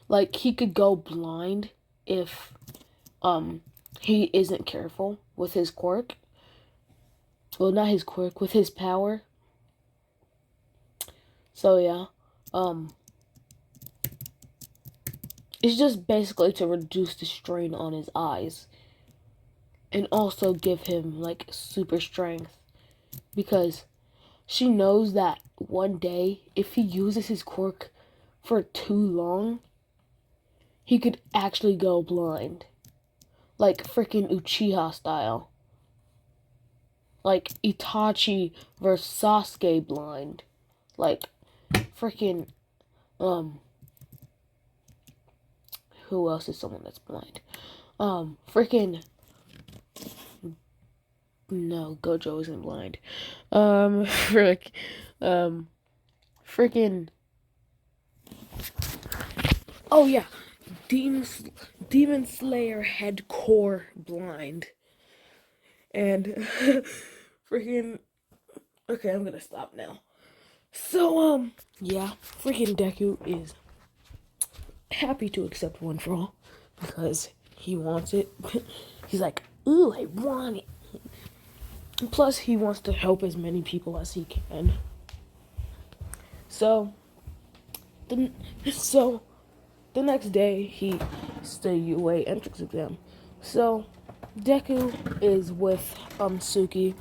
Like, he could go blind if he isn't careful with his quirk. Well, not his quirk, with his power. So yeah, it's just basically to reduce the strain on his eyes. And also give him, like, super strength. Because she knows that one day, if he uses his quirk for too long, he could actually go blind. Like freaking Uchiha style. Like Itachi versus Sasuke blind. Like freaking who else is someone that's blind? Freaking no, Gojo isn't blind. Freaking oh yeah, Demon Slayer head core blind. And freaking okay, I'm gonna stop now. So yeah, freaking Deku is happy to accept one for all because he wants it. He's like, ooh, I want it. And plus, he wants to help as many people as he can. So the next day, he's the UA entrance exam. So Deku is with Suki,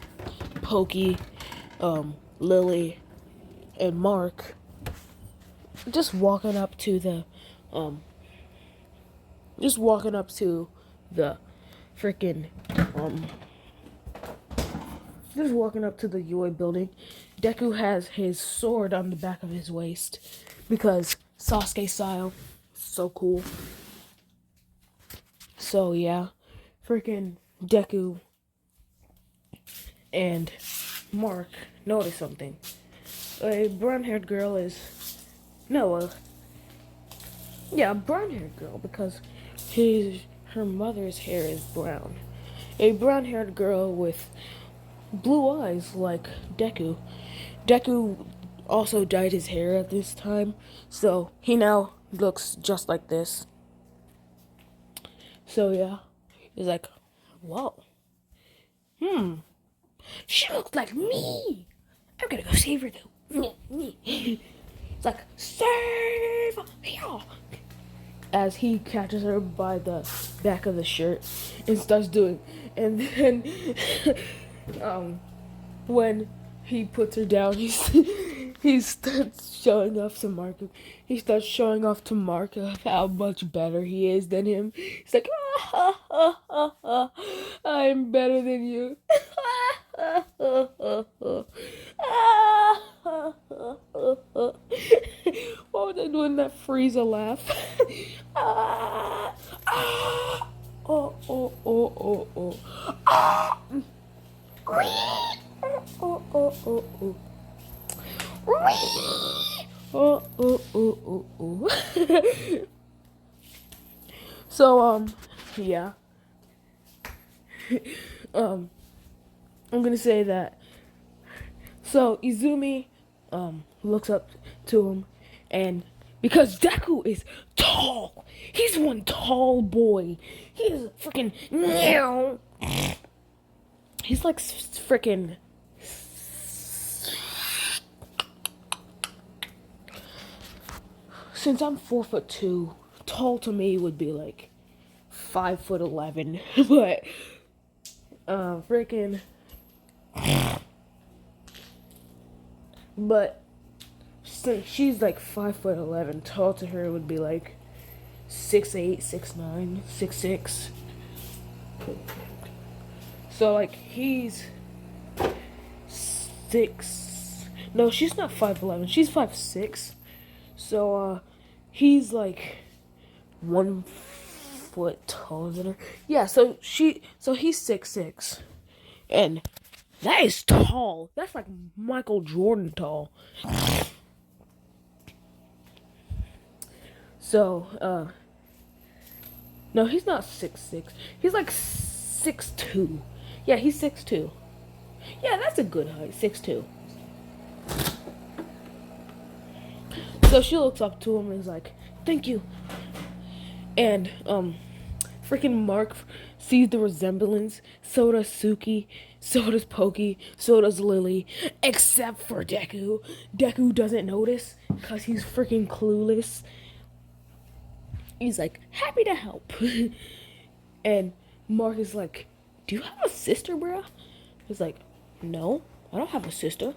Pokey, Lily, and Mark, just walking up to the freaking just walking up to the UA building. Deku has his sword on the back of his waist because Sasuke style, so cool. So yeah, freaking Deku and Mark notice something. A brown-haired girl is brown-haired girl because her mother's hair is brown. A brown-haired girl with blue eyes like Deku. Deku also dyed his hair at this time, so he now looks just like this. So yeah, he's like, whoa. She looks like me. I'm gonna go save her though. It's like, save her. As he catches her by the back of the shirt and starts doing, and then when he puts her down, he starts showing off to Mark. He starts showing off to Mark of how much better he is than him. He's like, I'm better than you. What was I doing that Frieza laugh? Oh, oh, oh, oh, oh. Oh, oh, oh, oh. Oh, oh, oh, oh, oh. So, yeah. I'm gonna say that. So, Izumi, looks up to him, and because Deku is tall, he's one tall boy. He's freaking meow. He's like freaking. Since I'm 4'2", tall to me would be like 5'11", but freaking, but since she's like 5'11", tall to her would be like 6'8", 6'9", 6'6". So like he's 6. No, she's not 5'11". She's 5'6". So he's like 1 foot taller than her. Yeah. So he's 6'6", and that is tall. That's like Michael Jordan tall. So no, he's not 6'6". He's like 6'2". Yeah, he's 6'2". Yeah, that's a good height, 6'2". So she looks up to him and is like, "Thank you." And freaking Mark sees the resemblance. So does Suki. So does Pokey. So does Lily. Except for Deku. Deku doesn't notice because he's freaking clueless. He's like, "Happy to help." And Mark is like, "Do you have a sister, bruh?" He's like, "No, I don't have a sister.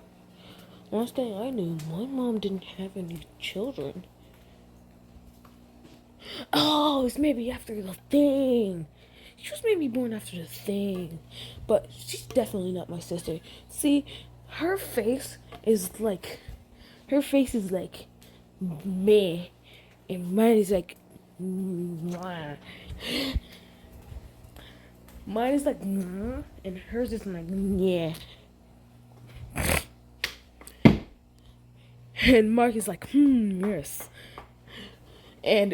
Last thing I knew, my mom didn't have any children." Oh, it's maybe after the thing. She was maybe born after the thing. But she's definitely not my sister. See, her face is like meh. And mine is like mwah. Mine is like and hers is like yeah. And Mark is like, yes. And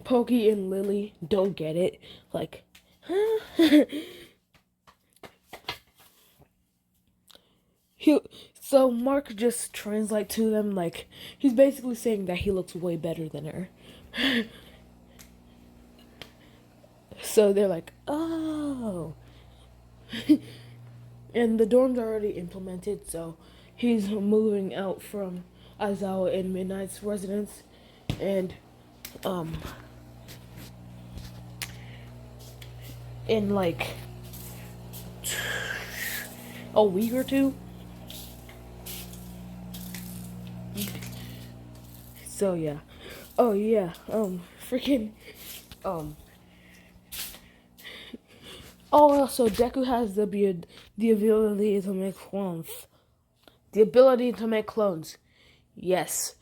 Pokey and Lily don't get it. Like, huh? So Mark just translates to them like he's basically saying that he looks way better than her. So they're like, "Oh." And the dorm's already implemented, so he's moving out from Aizawa and Midnight's residence, and in like a week or two. So yeah. Oh yeah. Freaking. Oh, also Deku has the ability to make clones. The ability to make clones. Yes.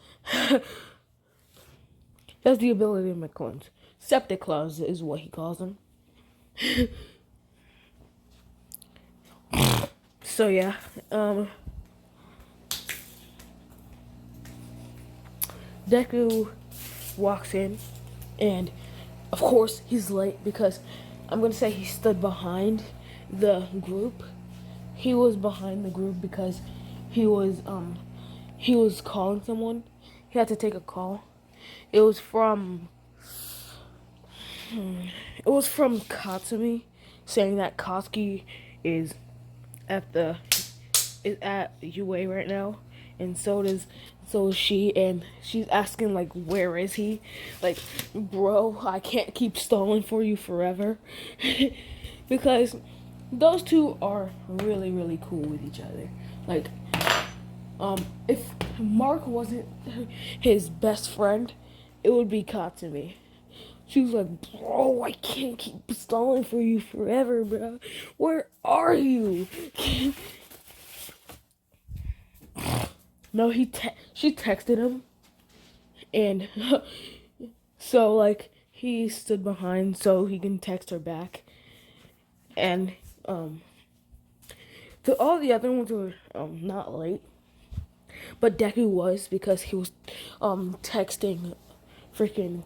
That's the ability to make clones. Septic clones is what he calls them. So yeah. Deku walks in, and of course he's late because I'm gonna say he stood behind the group. He was behind the group because he was calling someone. He had to take a call. It was from Katsumi saying that Katsuki is at UA right now, and so is she, and she's asking like, "Where is he?" Like, bro, I can't keep stalling for you forever. Because those two are really, really cool with each other. Like, if Mark wasn't his best friend, it would be Katsumi. She was like, "Bro, I can't keep stalling for you forever, bro. Where are you?" No, she texted him, and so like he stood behind so he can text her back, and all the other ones were not late, but Deku was because he was texting freaking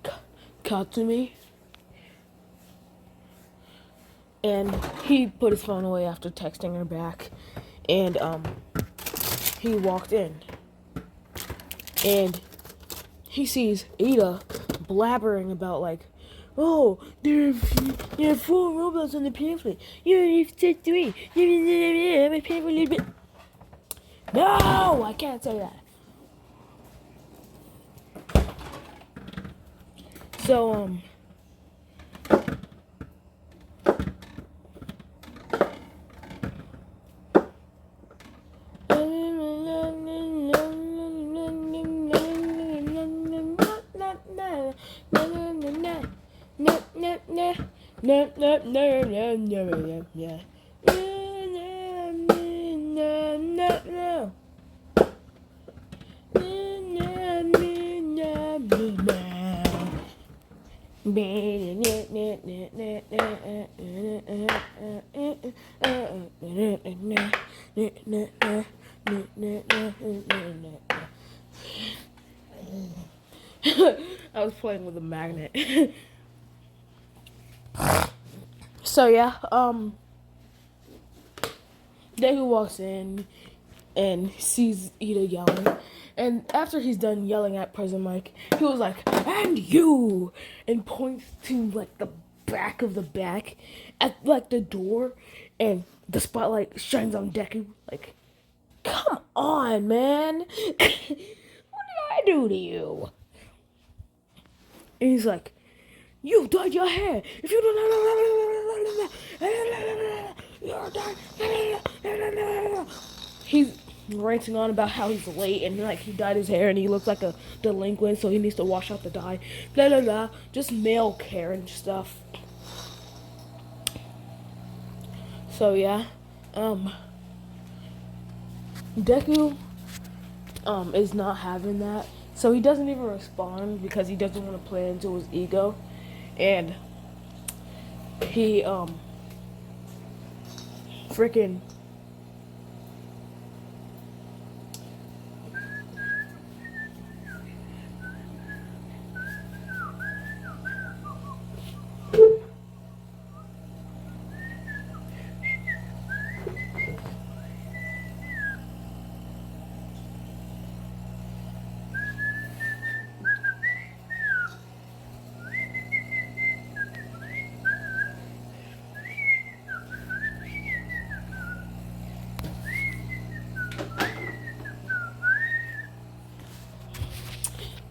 Katsumi, and he put his phone away after texting her back, and he walked in, and he sees Ada blabbering about like, "Oh, there are 4 robots on the pamphlet. You only said 3. My pamphlet a little bit." No, I can't say that. So, I was playing with a magnet. So yeah, Deku walks in and sees Ida yelling. And after he's done yelling at President Mike, he was like, "And you!" and points to like the back of the back at like the door, and the spotlight shines on Deku. Like, come on, man! What did I do to you? And he's like, "You dyed your hair. If you don't," he's ranting on about how he's late and like he dyed his hair and he looks like a delinquent, so he needs to wash out the dye. Blah blah blah. Just male Karen stuff. So yeah, Deku is not having that. So he doesn't even respond because he doesn't want to play into his ego. And he freaking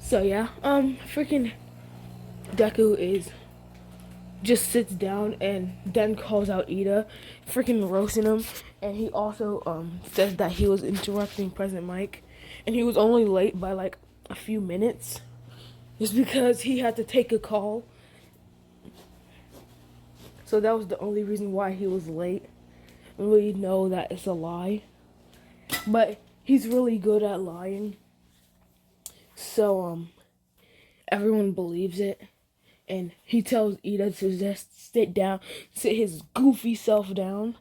so yeah, freaking Deku is just sits down and then calls out Ida, freaking roasting him, and he also says that he was interrupting President Mike, and he was only late by like a few minutes, just because he had to take a call. So that was the only reason why he was late. We know that it's a lie, but he's really good at lying. So everyone believes it. And he tells Ida to just sit his goofy self down.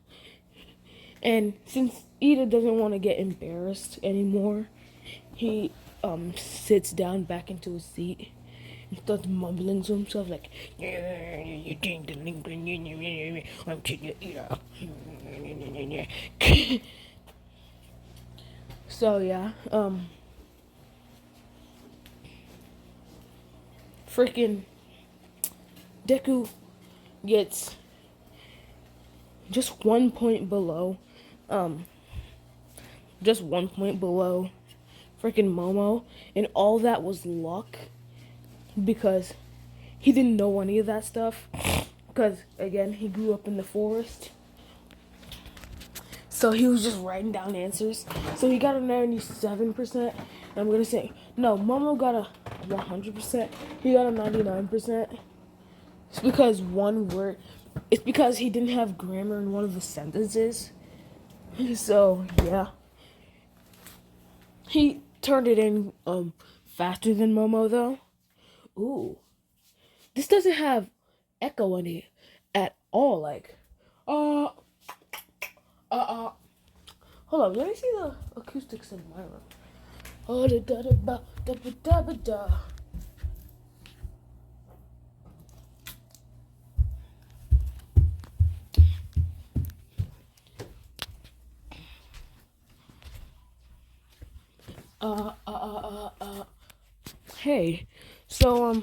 And since Ida doesn't want to get embarrassed anymore, he sits down back into his seat and starts mumbling to himself like, "You think the I'm to Ida." So yeah, freaking Deku gets just 1 point below, just 1 point below freaking Momo, and all that was luck because he didn't know any of that stuff. Because again, he grew up in the forest, so he was just writing down answers. So he got a 97%. I'm gonna say no. Momo got a 100%. He got a 99%. It's because one word. It's because he didn't have grammar in one of the sentences. So yeah, he turned it in faster than Momo though. Ooh, this doesn't have echo in it at all. Like, uh, hold up. Let me see the acoustics in my room. Oh, da da da da da da da da. Hey, so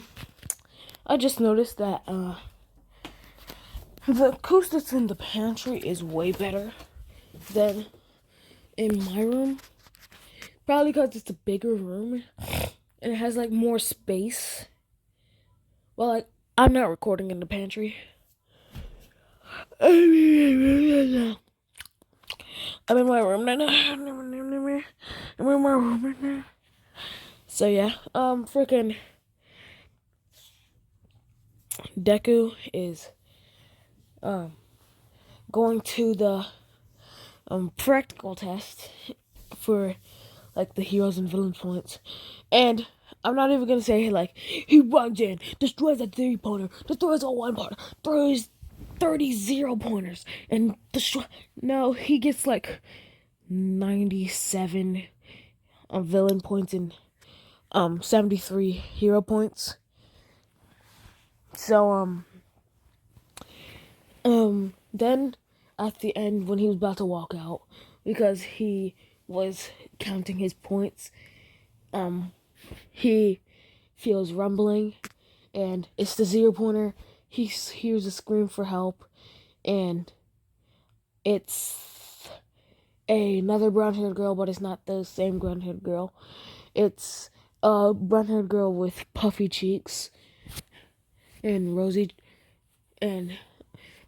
I just noticed that the acoustics in the pantry is way better than in my room. Probably because it's a bigger room and it has like more space. Well, I'm not recording in the pantry. I'm in my room right now. I'm in my room right now. So yeah, freaking Deku is going to the practical test for like the heroes and villains points, and I'm not even gonna say like he runs in, destroys a 3-pointer, destroys a 1-pointer, throws 30 0-pointers, and destroy. No, he gets like 97 villain points and 73 hero points. So then at the end when he was about to walk out, because he was counting his points, he feels rumbling, and it's the 0-pointer. He hears a scream for help, and it's another brown-haired girl, but it's not the same brown-haired girl. It's a brown-haired girl with puffy cheeks and rosy, and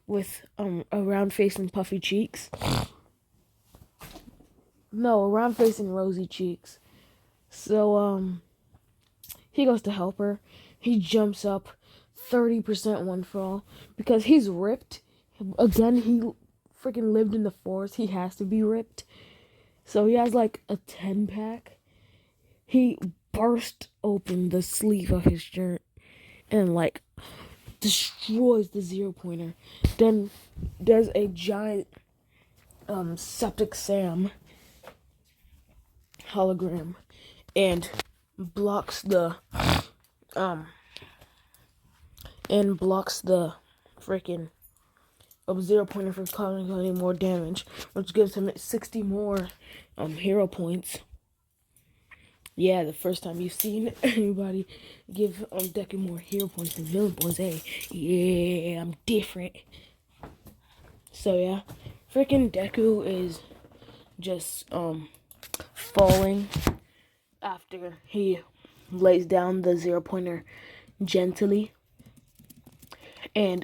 with a round face and puffy cheeks. No, a round face and rosy cheeks. So he goes to help her. He jumps up 30% one fall because he's ripped. Again, he freaking lived in the forest. He has to be ripped. So he has like a 10-pack. He burst open the sleeve of his shirt and like destroys the 0-pointer. Then does a giant Septic Sam hologram and blocks the freaking 0-pointer from causing any more damage, which gives him 60 more hero points. Yeah, the first time you've seen anybody give Deku more hero points than villain points, hey, yeah, I'm different. So yeah, freaking Deku is just falling after he lays down the 0-pointer gently, and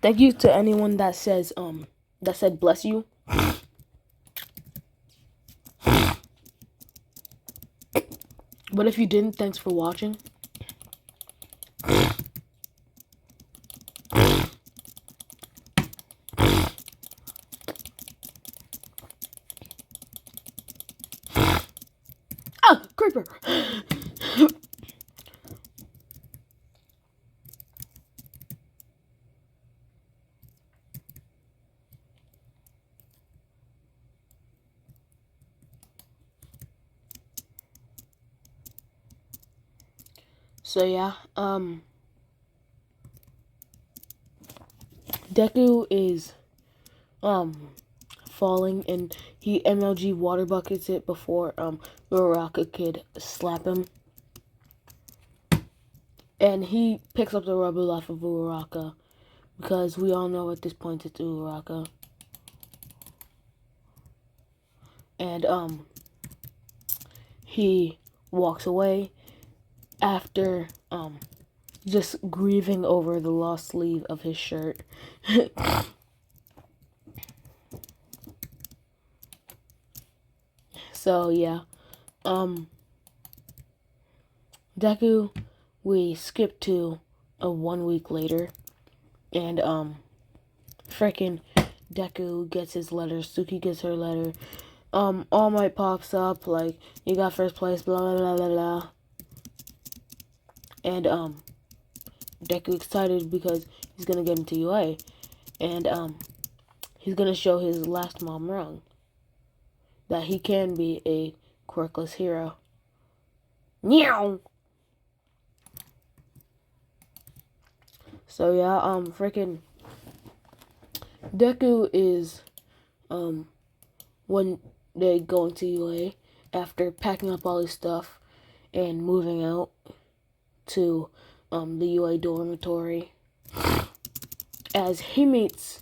thank you to anyone that says that said bless you. But if you didn't, thanks for watching. Ah, creeper. So yeah, Deku is falling, and he MLG water buckets it before Uraraka could slap him. And he picks up the rubber off of Uraraka, because we all know at this point it's Uraraka. And he walks away after just grieving over the lost sleeve of his shirt. So yeah, Deku, we skip to a 1 week later, and frickin' Deku gets his letter, Suki gets her letter, All Might pops up, like, you got first place, blah blah blah blah blah. And Deku excited because he's gonna get into UA, and he's gonna show his last mom wrong, that he can be a quirkless hero. Meow. So yeah, freaking Deku is when they go into UA after packing up all his stuff and moving out to the UA dormitory, as he meets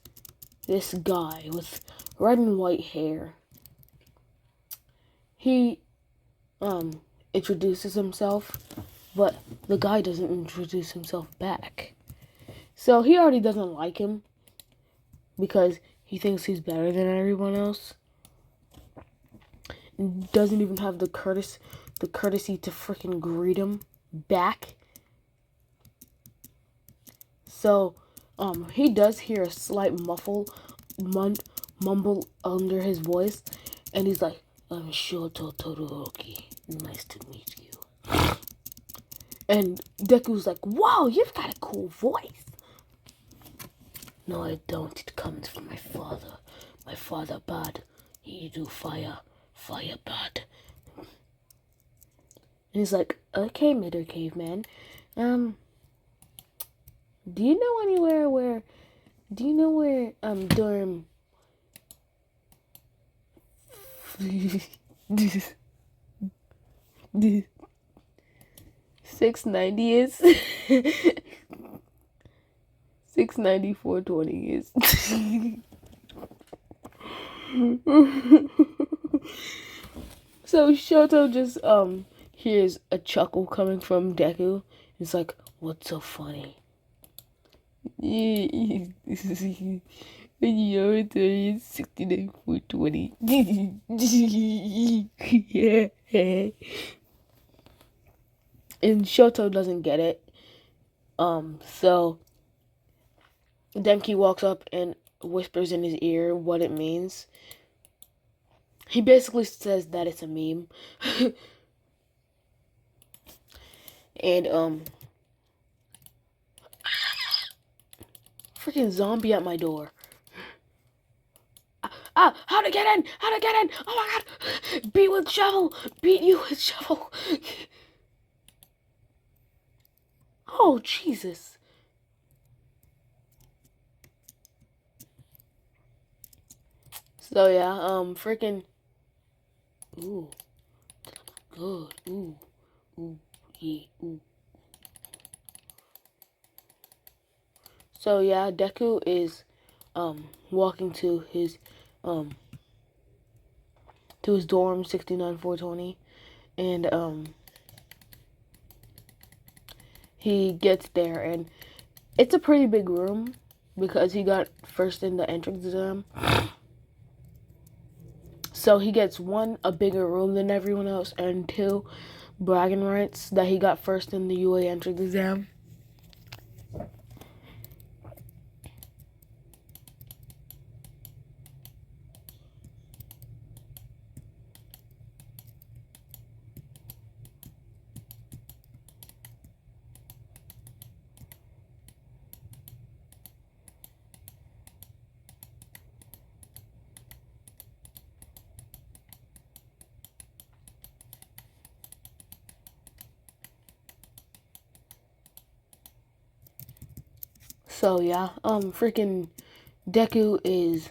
this guy with red and white hair, he introduces himself, but the guy doesn't introduce himself back. So he already doesn't like him because he thinks he's better than everyone else. And doesn't even have the courtesy to freaking greet him back. So he does hear a slight mumble under his voice, and he's like, "I'm Shoto Todoroki. Nice to meet you." And Deku's like, "Wow, you've got a cool voice." "No, I don't. It comes from my father. My father bad. He do fire bad." And he's like, "Okay, Middle Caveman. Do you know anywhere where? Do you know where dorm 690 is? 69420 is." So Shoto just hears a chuckle coming from Deku. He's like, "What's so funny?" "Your is 69420. Yeah. And Shoto doesn't get it. So Denki walks up and whispers in his ear what it means. He basically says that it's a meme. And freaking zombie at my door. How to get in? How to get in? Oh my god! Beat with shovel! Beat you with shovel! Oh Jesus! So yeah, freaking. Ooh, good. Ooh, yeah, ooh. So yeah, Deku is walking to his dorm 69420, and he gets there, and it's a pretty big room because he got first in the entrance exam. So he gets a bigger room than everyone else, and 2 bragging rights that he got first in the UA entrance exam. So yeah, freaking Deku is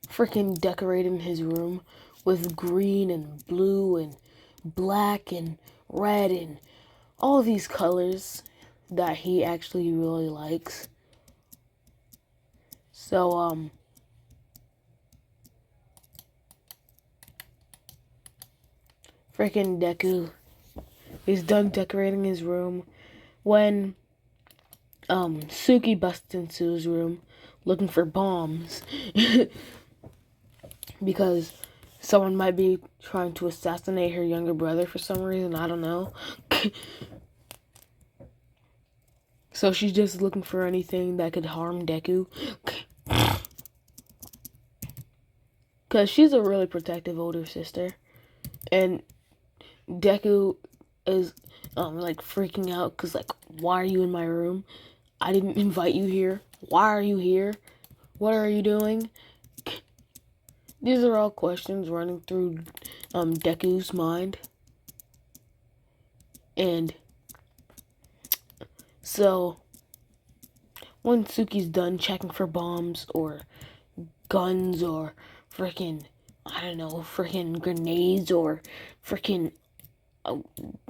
freaking decorating his room with green and blue and black and red and all these colors that he actually really likes. So freaking Deku is done decorating his room when Suki busts into his room looking for bombs because someone might be trying to assassinate her younger brother for some reason. I don't know. So she's just looking for anything that could harm Deku. Because she's a really protective older sister. And Deku is like freaking out because, like, why are you in my room? I didn't invite you here. Why are you here? What are you doing? These are all questions running through Deku's mind. And so when Suki's done checking for bombs or guns or freaking, I don't know, freaking grenades or freaking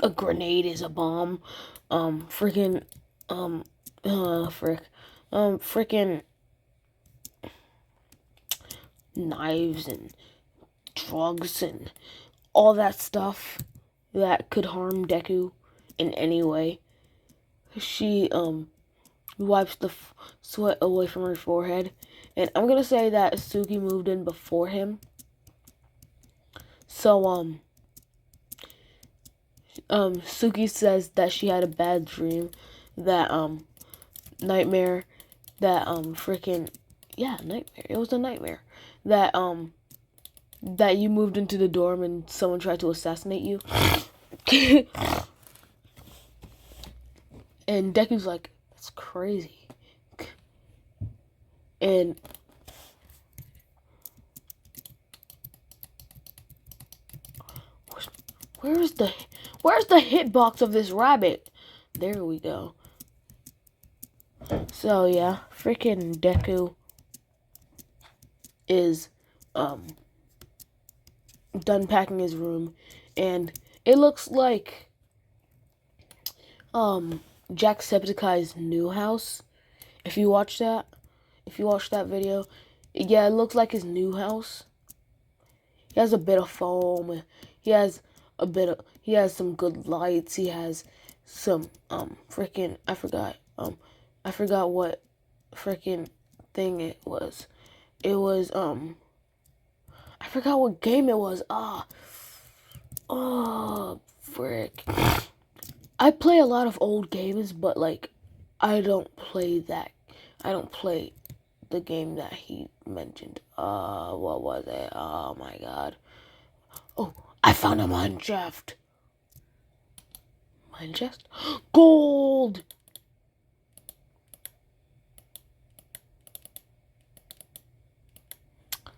a grenade is a bomb, freaking freaking knives and drugs and all that stuff that could harm Deku in any way. She wipes the sweat away from her forehead, and I'm gonna say that Suki moved in before him. So Suki says that she had a bad dream, that nightmare, that nightmare. It was a nightmare that that you moved into the dorm and someone tried to assassinate you. And Deku's like, that's crazy. And where's the hitbox of this rabbit? There we go. So yeah, freaking Deku is done packing his room, and it looks like Jacksepticeye's new house. If you watch that video, yeah, it looks like his new house. He has a bit of foam. He has some good lights. He has some freaking I forgot what freaking thing it was. It was I forgot what game it was. Frick. I play a lot of old games, but like I don't play the game that he mentioned. What was it? Oh my god. Oh, I found a mine shaft. Mine shaft? Gold!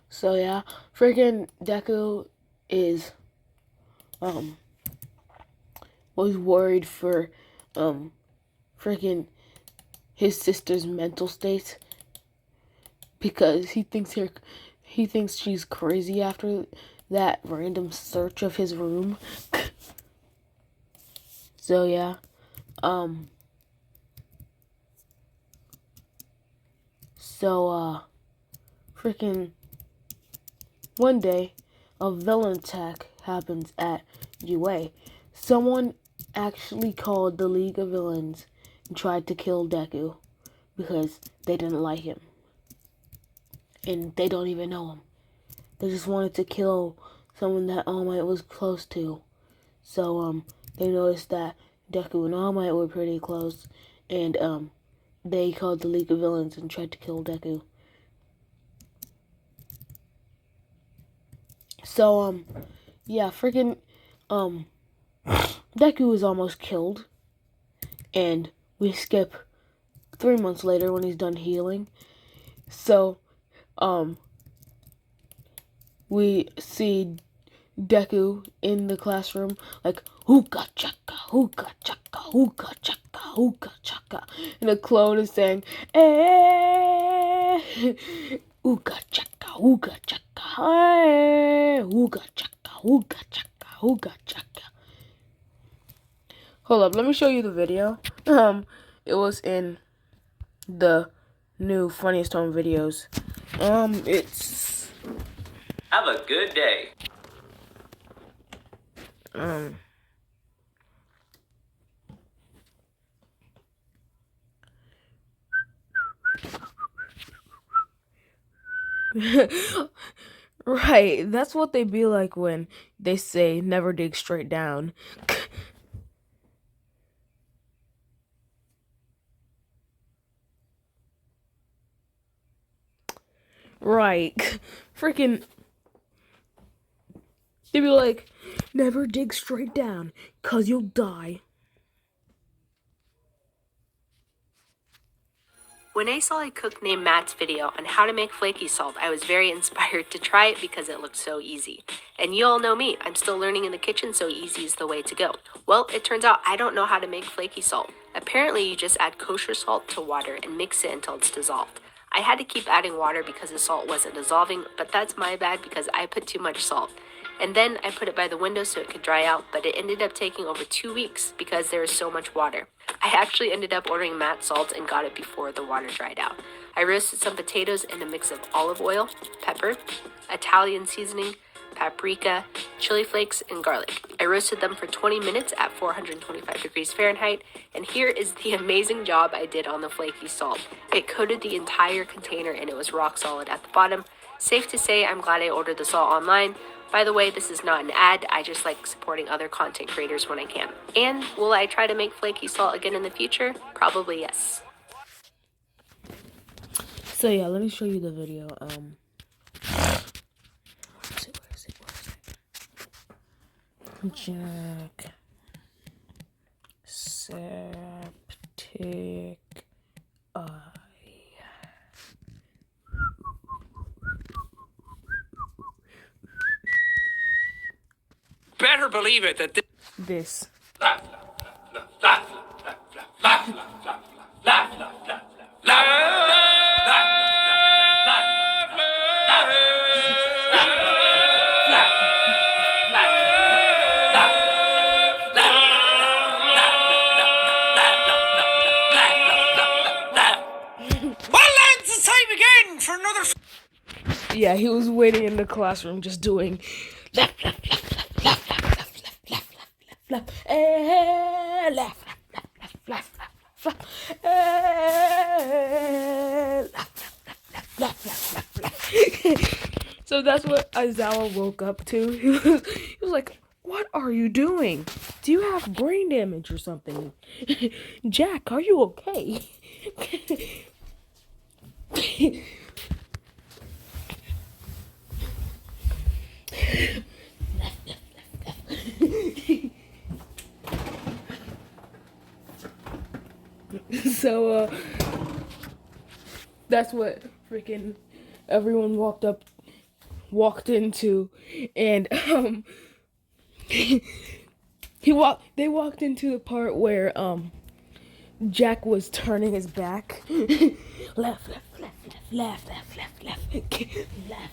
So yeah, freaking Deku is was worried for freaking his sister's mental state, because he thinks she's crazy after that random search of his room. So yeah, freaking one day a villain attack happens at UA. Someone actually called the League of Villains and tried to kill Deku because they didn't like him. And they don't even know him. They just wanted to kill someone that All Might was close to. So they noticed that Deku and All Might were pretty close, and they called the League of Villains and tried to kill Deku. So yeah, freaking Deku is almost killed, and we skip 3 months later when he's done healing. So we see Deku in the classroom, like hookah chaka, hookah chaka, hookah chaka, hookah chaka, and the clone is saying, eh, hookah chaka, hookah chaka, eh, hookah chaka, hookah chaka, hookah chaka. Hold up, let me show you the video. It was in the new Funniest Home Videos. It's Have a good day. Right, that's what they be like when they say never dig straight down. Right. Freaking. They be like, never dig straight down, 'cause you'll die. When I saw a cook named Matt's video on how to make flaky salt, I was very inspired to try it because it looked so easy. And you all know me, I'm still learning in the kitchen, so easy is the way to go. Well, it turns out I don't know how to make flaky salt. Apparently, you just add kosher salt to water and mix it until it's dissolved. I had to keep adding water because the salt wasn't dissolving, but that's my bad because I put too much salt. And then I put it by the window so it could dry out, but it ended up taking over 2 weeks because there was so much water. I actually ended up ordering matte salt and got it before the water dried out. I roasted some potatoes in a mix of olive oil, pepper, Italian seasoning, paprika, chili flakes, and garlic. I roasted them for 20 minutes at 425 degrees Fahrenheit, and here is the amazing job I did on the flaky salt. It coated the entire container and it was rock solid at the bottom. Safe to say, I'm glad I ordered the salt online. By the way, this is not an ad, I just like supporting other content creators when I can. And will I try to make flaky salt again in the future? Probably yes. So yeah, let me show you the video. Where is it? Jacksepticeye. Better believe it that This. it's time again for another. Yeah, he was waiting in the classroom just doing left, left, left, left, left, left, left, left, left, left, left, left, left, left, left, left. So that's what Aizawa woke up to. He was like, "What are you doing? Do you have brain damage or something? Jack, are you okay?" So that's what freaking everyone walked into, and they walked into the part where Jack was turning his back. Left, left, left, left, left, left, left, left,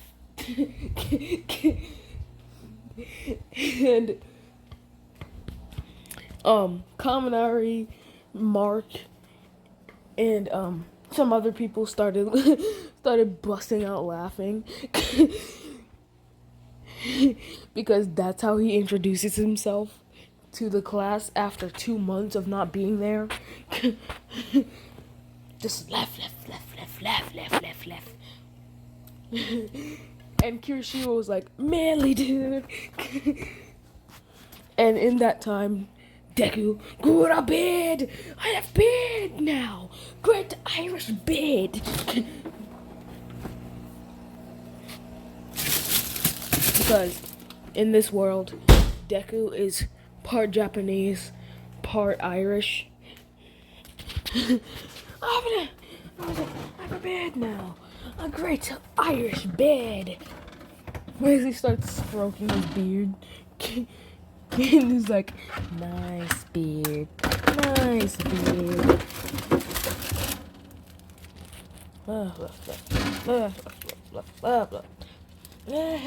and Kaminari, Mark, and some other people started busting out laughing because that's how he introduces himself to the class after 2 months of not being there. Just left, left, left, left, left, left, left, left. And Kirishima was like, "Manly, dude." And in that time, Deku, "Go to bed! I have bed now! Great Irish bed!" Because in this world, Deku is part Japanese, part Irish. I have a bed now. A great Irish bed. As he starts stroking his beard. And he's like, "Nice beard. Nice beard." Blah, blah, blah, blah, blah, blah, blah. Blah,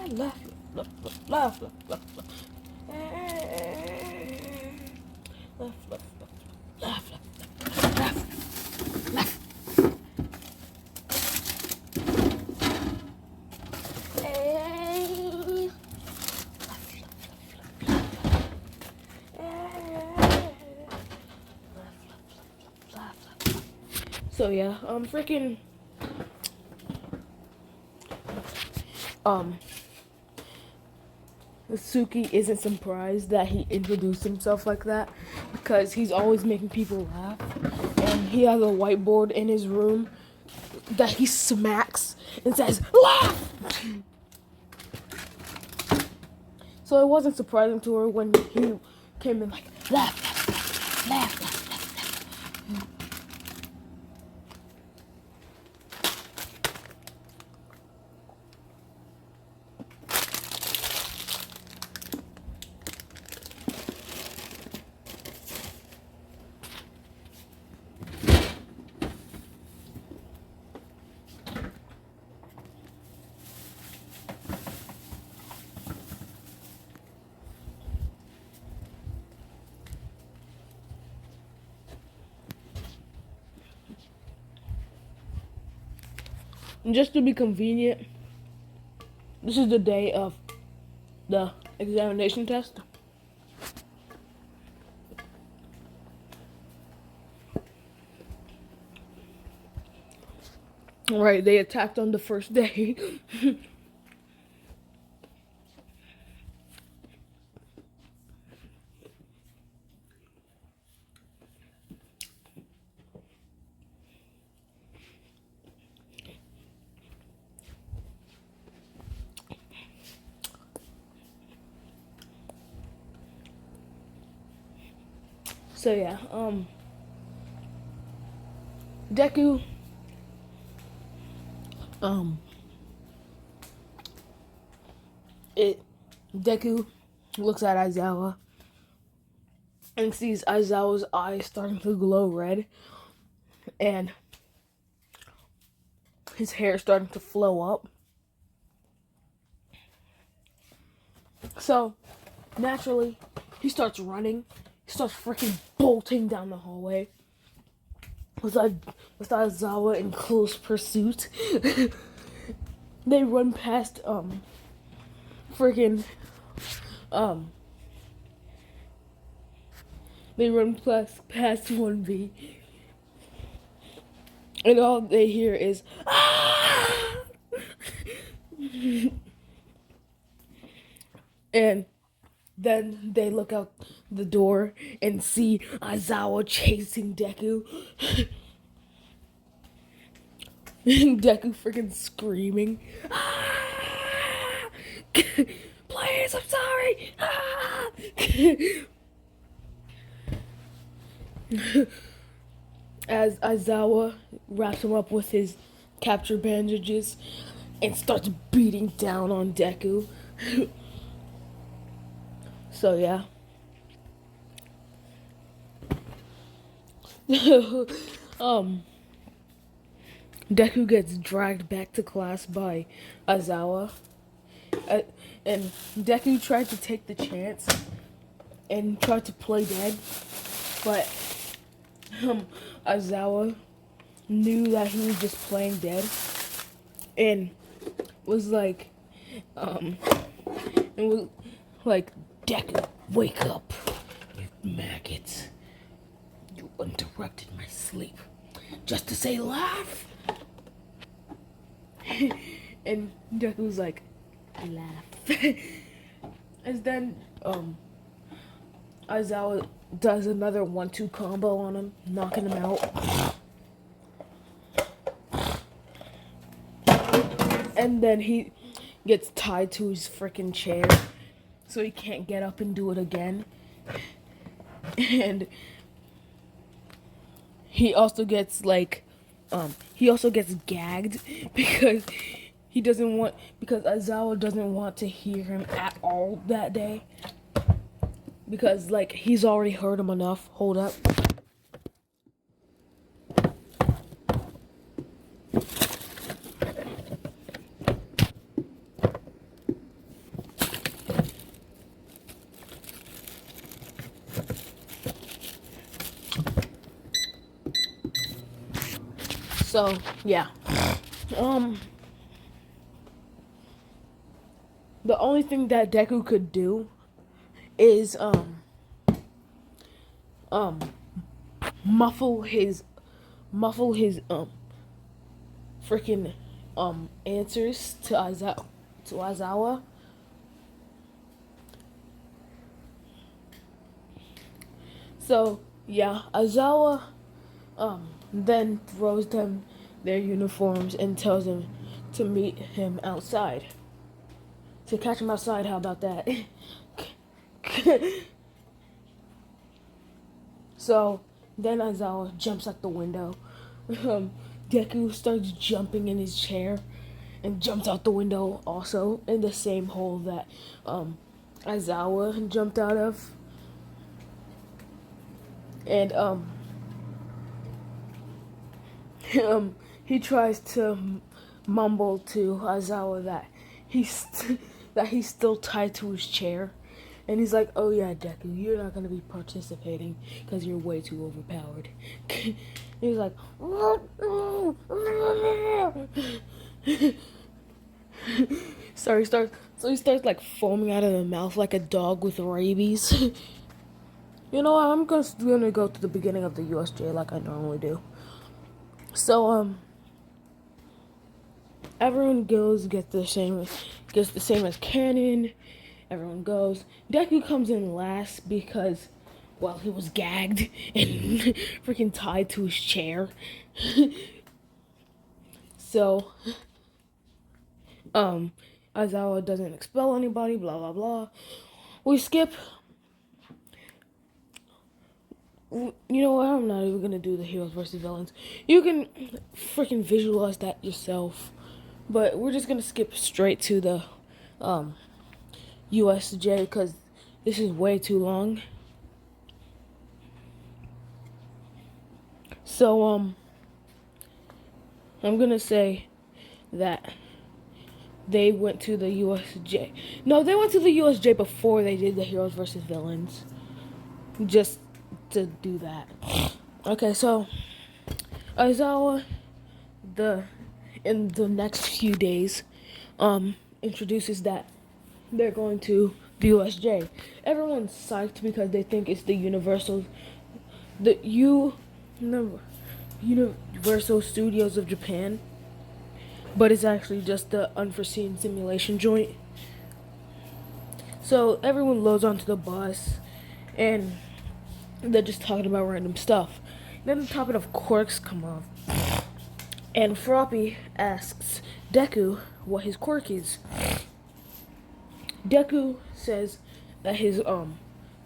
blah, blah, blah, blah, blah. Blah, blah, blah, blah, blah. So yeah, freaking Suki isn't surprised that he introduced himself like that because he's always making people laugh, and he has a whiteboard in his room that he smacks and says, "Laugh!" So it wasn't surprising to her when he came in like, "Laugh, laugh, laugh, laugh, laugh, laugh." And just to be convenient, This is the day of the examination test. Right, they attacked on the first day. So yeah, Deku, Deku looks at Aizawa and sees Aizawa's eyes starting to glow red, and his hair starting to flow up. So, naturally, he starts running. He starts freaking bolting down the hallway with Aizawa in close pursuit. They run past, freaking, they run past 1B. And all they hear is, ah! And then they look out the door and see Aizawa chasing Deku. And Deku freaking screaming. Ah! Please, I'm sorry. Ah! As Aizawa wraps him up with his capture bandages and starts beating down on Deku. So yeah. Deku gets dragged back to class by Aizawa. And Deku tried to take the chance and tried to play dead, but Aizawa knew that he was just playing dead and was like, Deku, wake up, you maggot. You interrupted my sleep just to say laugh. And Deku's like, laugh. And then, Aizawa does another 1-2 combo on him, knocking him out. And then he gets tied to his freaking chair, so he can't get up and do it again. And he also gets gagged because Aizawa doesn't want to hear him at all that day. Because he's already heard him enough. Hold up. So, yeah. The only thing that Deku could do is, muffle his, freaking, answers to Aizawa. So, yeah, Aizawa, then throws them their uniforms and tells them to meet him outside. To catch him outside, how about that? So, then Aizawa jumps out the window. Deku starts jumping in his chair and jumps out the window also in the same hole that Aizawa jumped out of. And he tries to mumble to Aizawa that he's still tied to his chair. And he's like, oh yeah, Deku, you're not going to be participating because you're way too overpowered. He's like, he starts like foaming out of the mouth like a dog with rabies. You know what? I'm gonna go to the beginning of the USJ like I normally do. So everyone gets the same as canon. Everyone goes. Deku comes in last because, well, he was gagged and freaking tied to his chair. So Aizawa doesn't expel anybody. Blah blah blah. We skip. You know what? I'm not even gonna do the heroes versus villains. You can freaking visualize that yourself. But we're just gonna skip straight to the USJ because this is way too long. So I'm gonna say that they went to the USJ. No, they went to the USJ before they did the heroes versus villains. Just to do that. Okay, so Aizawa in the next few days introduces that they're going to the USJ. Everyone's psyched because they think it's the Universal Studios of Japan, but it's actually just the unforeseen simulation joint. So everyone loads onto the bus and they're just talking about random stuff. Then the topic of quirks come up. And Froppy asks Deku what his quirk is. Deku says that his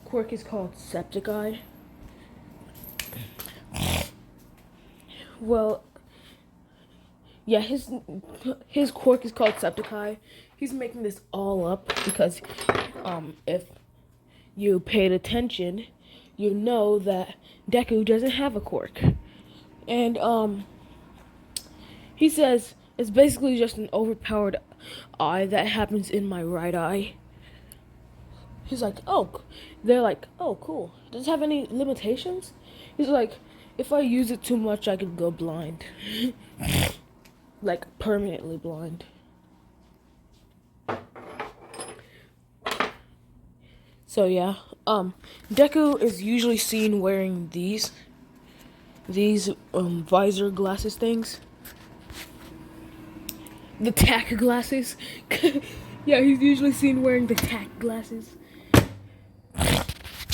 quirk is called Septiceye. Well, yeah, his quirk is called Septiceye. He's making this all up because if you paid attention, you know that Deku doesn't have a quirk. And he says it's basically just an overpowered eye that happens in my right eye. He's like, they're like, oh, cool. Does it have any limitations? He's like, if I use it too much, I could go blind. Like, permanently blind. So, yeah. Deku is usually seen wearing these visor glasses things. The tack glasses. Yeah, he's usually seen wearing the tack glasses.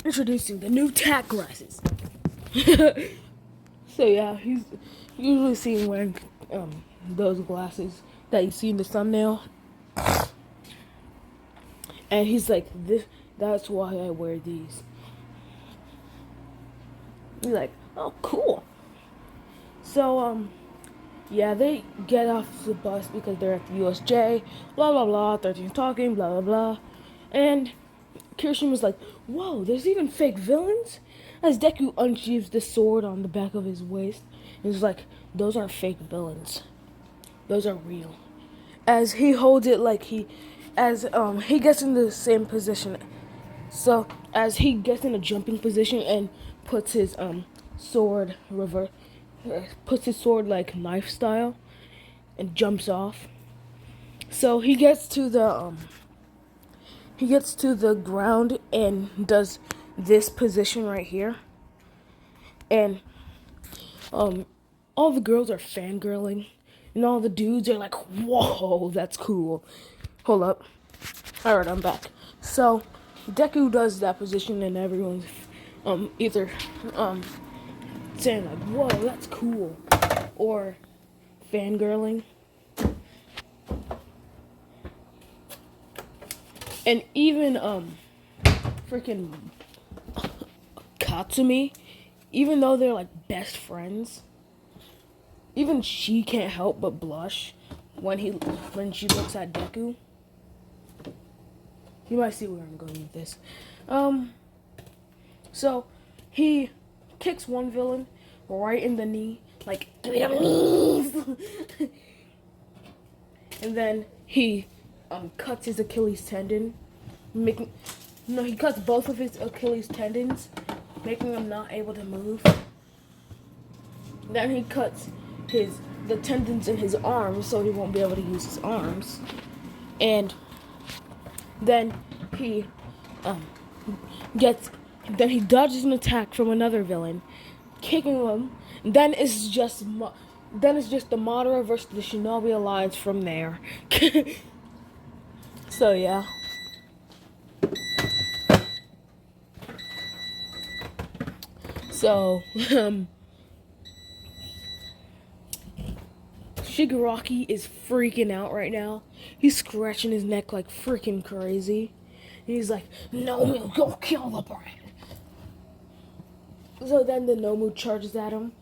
Introducing the new tack glasses. So yeah, he's usually seen wearing those glasses that you see in the thumbnail. And he's like, that's why I wear these. He's like, oh, cool. So, yeah, they get off the bus because they're at the USJ, blah, blah, blah, 13 talking, blah, blah, blah. And Kirsten was like, whoa, there's even fake villains? As Deku unsheathes the sword on the back of his waist, he's like, those aren't fake villains. Those are real. As he holds it like he gets in the same position. So, as he gets in a jumping position and puts his sword like knife style and jumps off. So he gets to the ground and does this position right here. And all the girls are fangirling and all the dudes are like, whoa, that's cool. Hold up. Alright, I'm back. So Deku does that position and everyone's either saying like, whoa, that's cool, or fangirling. And even freaking Katsumi, even though they're like best friends, even she can't help but blush when she looks at Deku. You might see where I'm going with this. So he kicks one villain right in the knee, like, and then he cuts his Achilles tendon, he cuts both of his Achilles tendons, making him not able to move. Then he cuts the tendons in his arms so he won't be able to use his arms. and then he then he dodges an attack from another villain, kicking him. Then it's just the Madara versus the Shinobi Alliance from there. So yeah. So Shigaraki is freaking out right now. He's scratching his neck like freaking crazy. He's like, "Nomu, go kill the brain." So then the Nomu charges at him.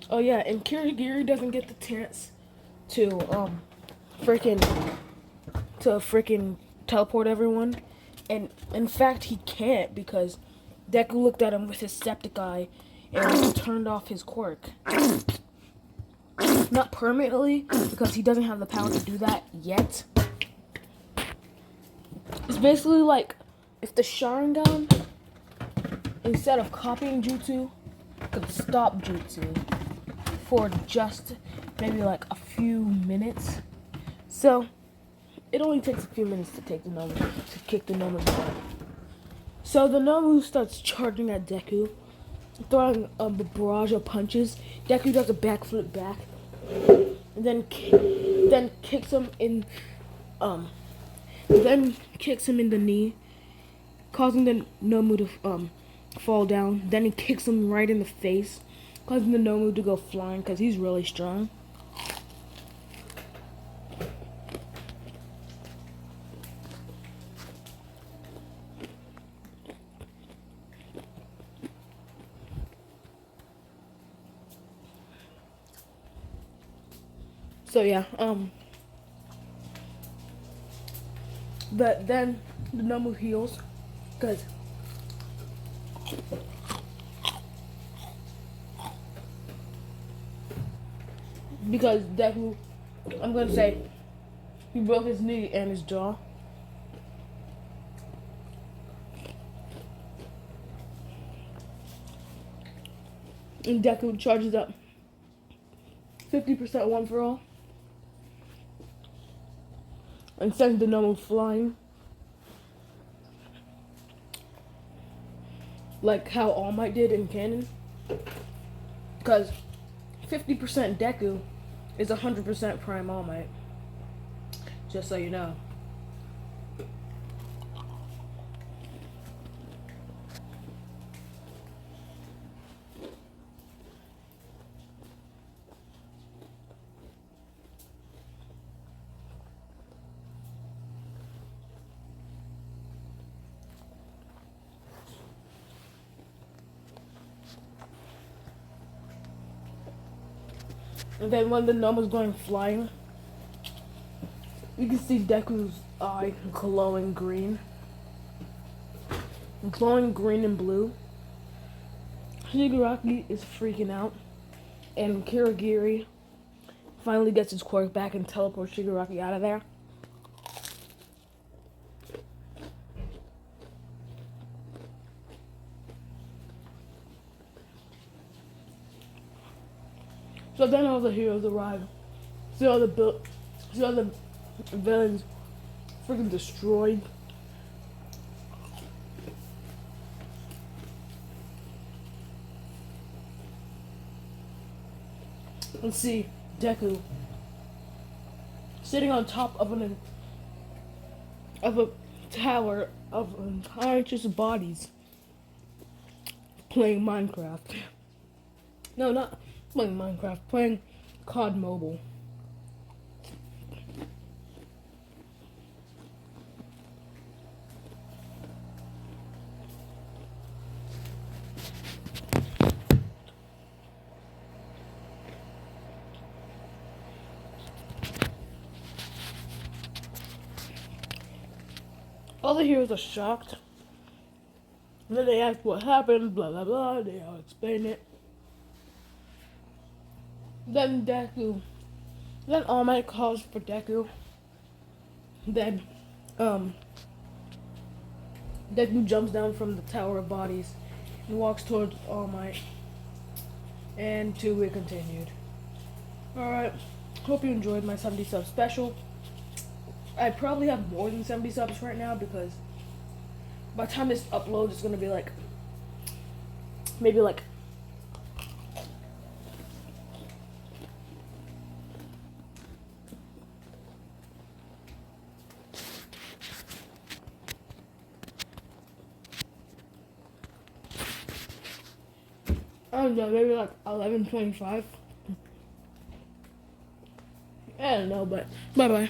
Oh yeah, and Kirigiri doesn't get the chance to freaking teleport everyone. And in fact he can't because Deku looked at him with his septic eye and turned off his quirk. Not permanently, because he doesn't have the power to do that yet. It's basically like if the Sharingan, instead of copying jutsu, could stop jutsu for just maybe like a few minutes. So it only takes a few minutes to kick the Nomu down. So the Nomu starts charging at Deku, throwing a barrage of punches. Deku does a backflip back, and then kicks him in the knee, causing the Nomu to fall down. Then he kicks him right in the face, causing the Nomu to go flying because he's really strong. So yeah, but then the Nomu heals because Deku, I'm gonna say, he broke his knee and his jaw. And Deku charges up 50% one for all and sends the Nomu flying, like how All Might did in canon. Because 50% Deku is 100% Prime All Might. Just so you know. And then when the Nomu's going flying, you can see Deku's eye glowing green. Glowing green and blue. Shigaraki is freaking out. And Kirigiri finally gets his quirk back and teleports Shigaraki out of there. So then all the heroes arrive. See all the villains freaking destroyed. And see Deku sitting on top of a tower of unconscious bodies playing Minecraft. No, not playing Minecraft, playing COD Mobile. All the heroes are shocked. And then they ask what happened, blah blah blah, they all explain it. Then All Might calls for Deku. Then, Deku jumps down from the Tower of Bodies and walks towards All Might. And to be continued. Alright, hope you enjoyed my 70 sub special. I probably have more than 70 subs right now because by the time this uploads, it's gonna be like maybe like I don't know, maybe like 11:25. I don't know, but bye bye.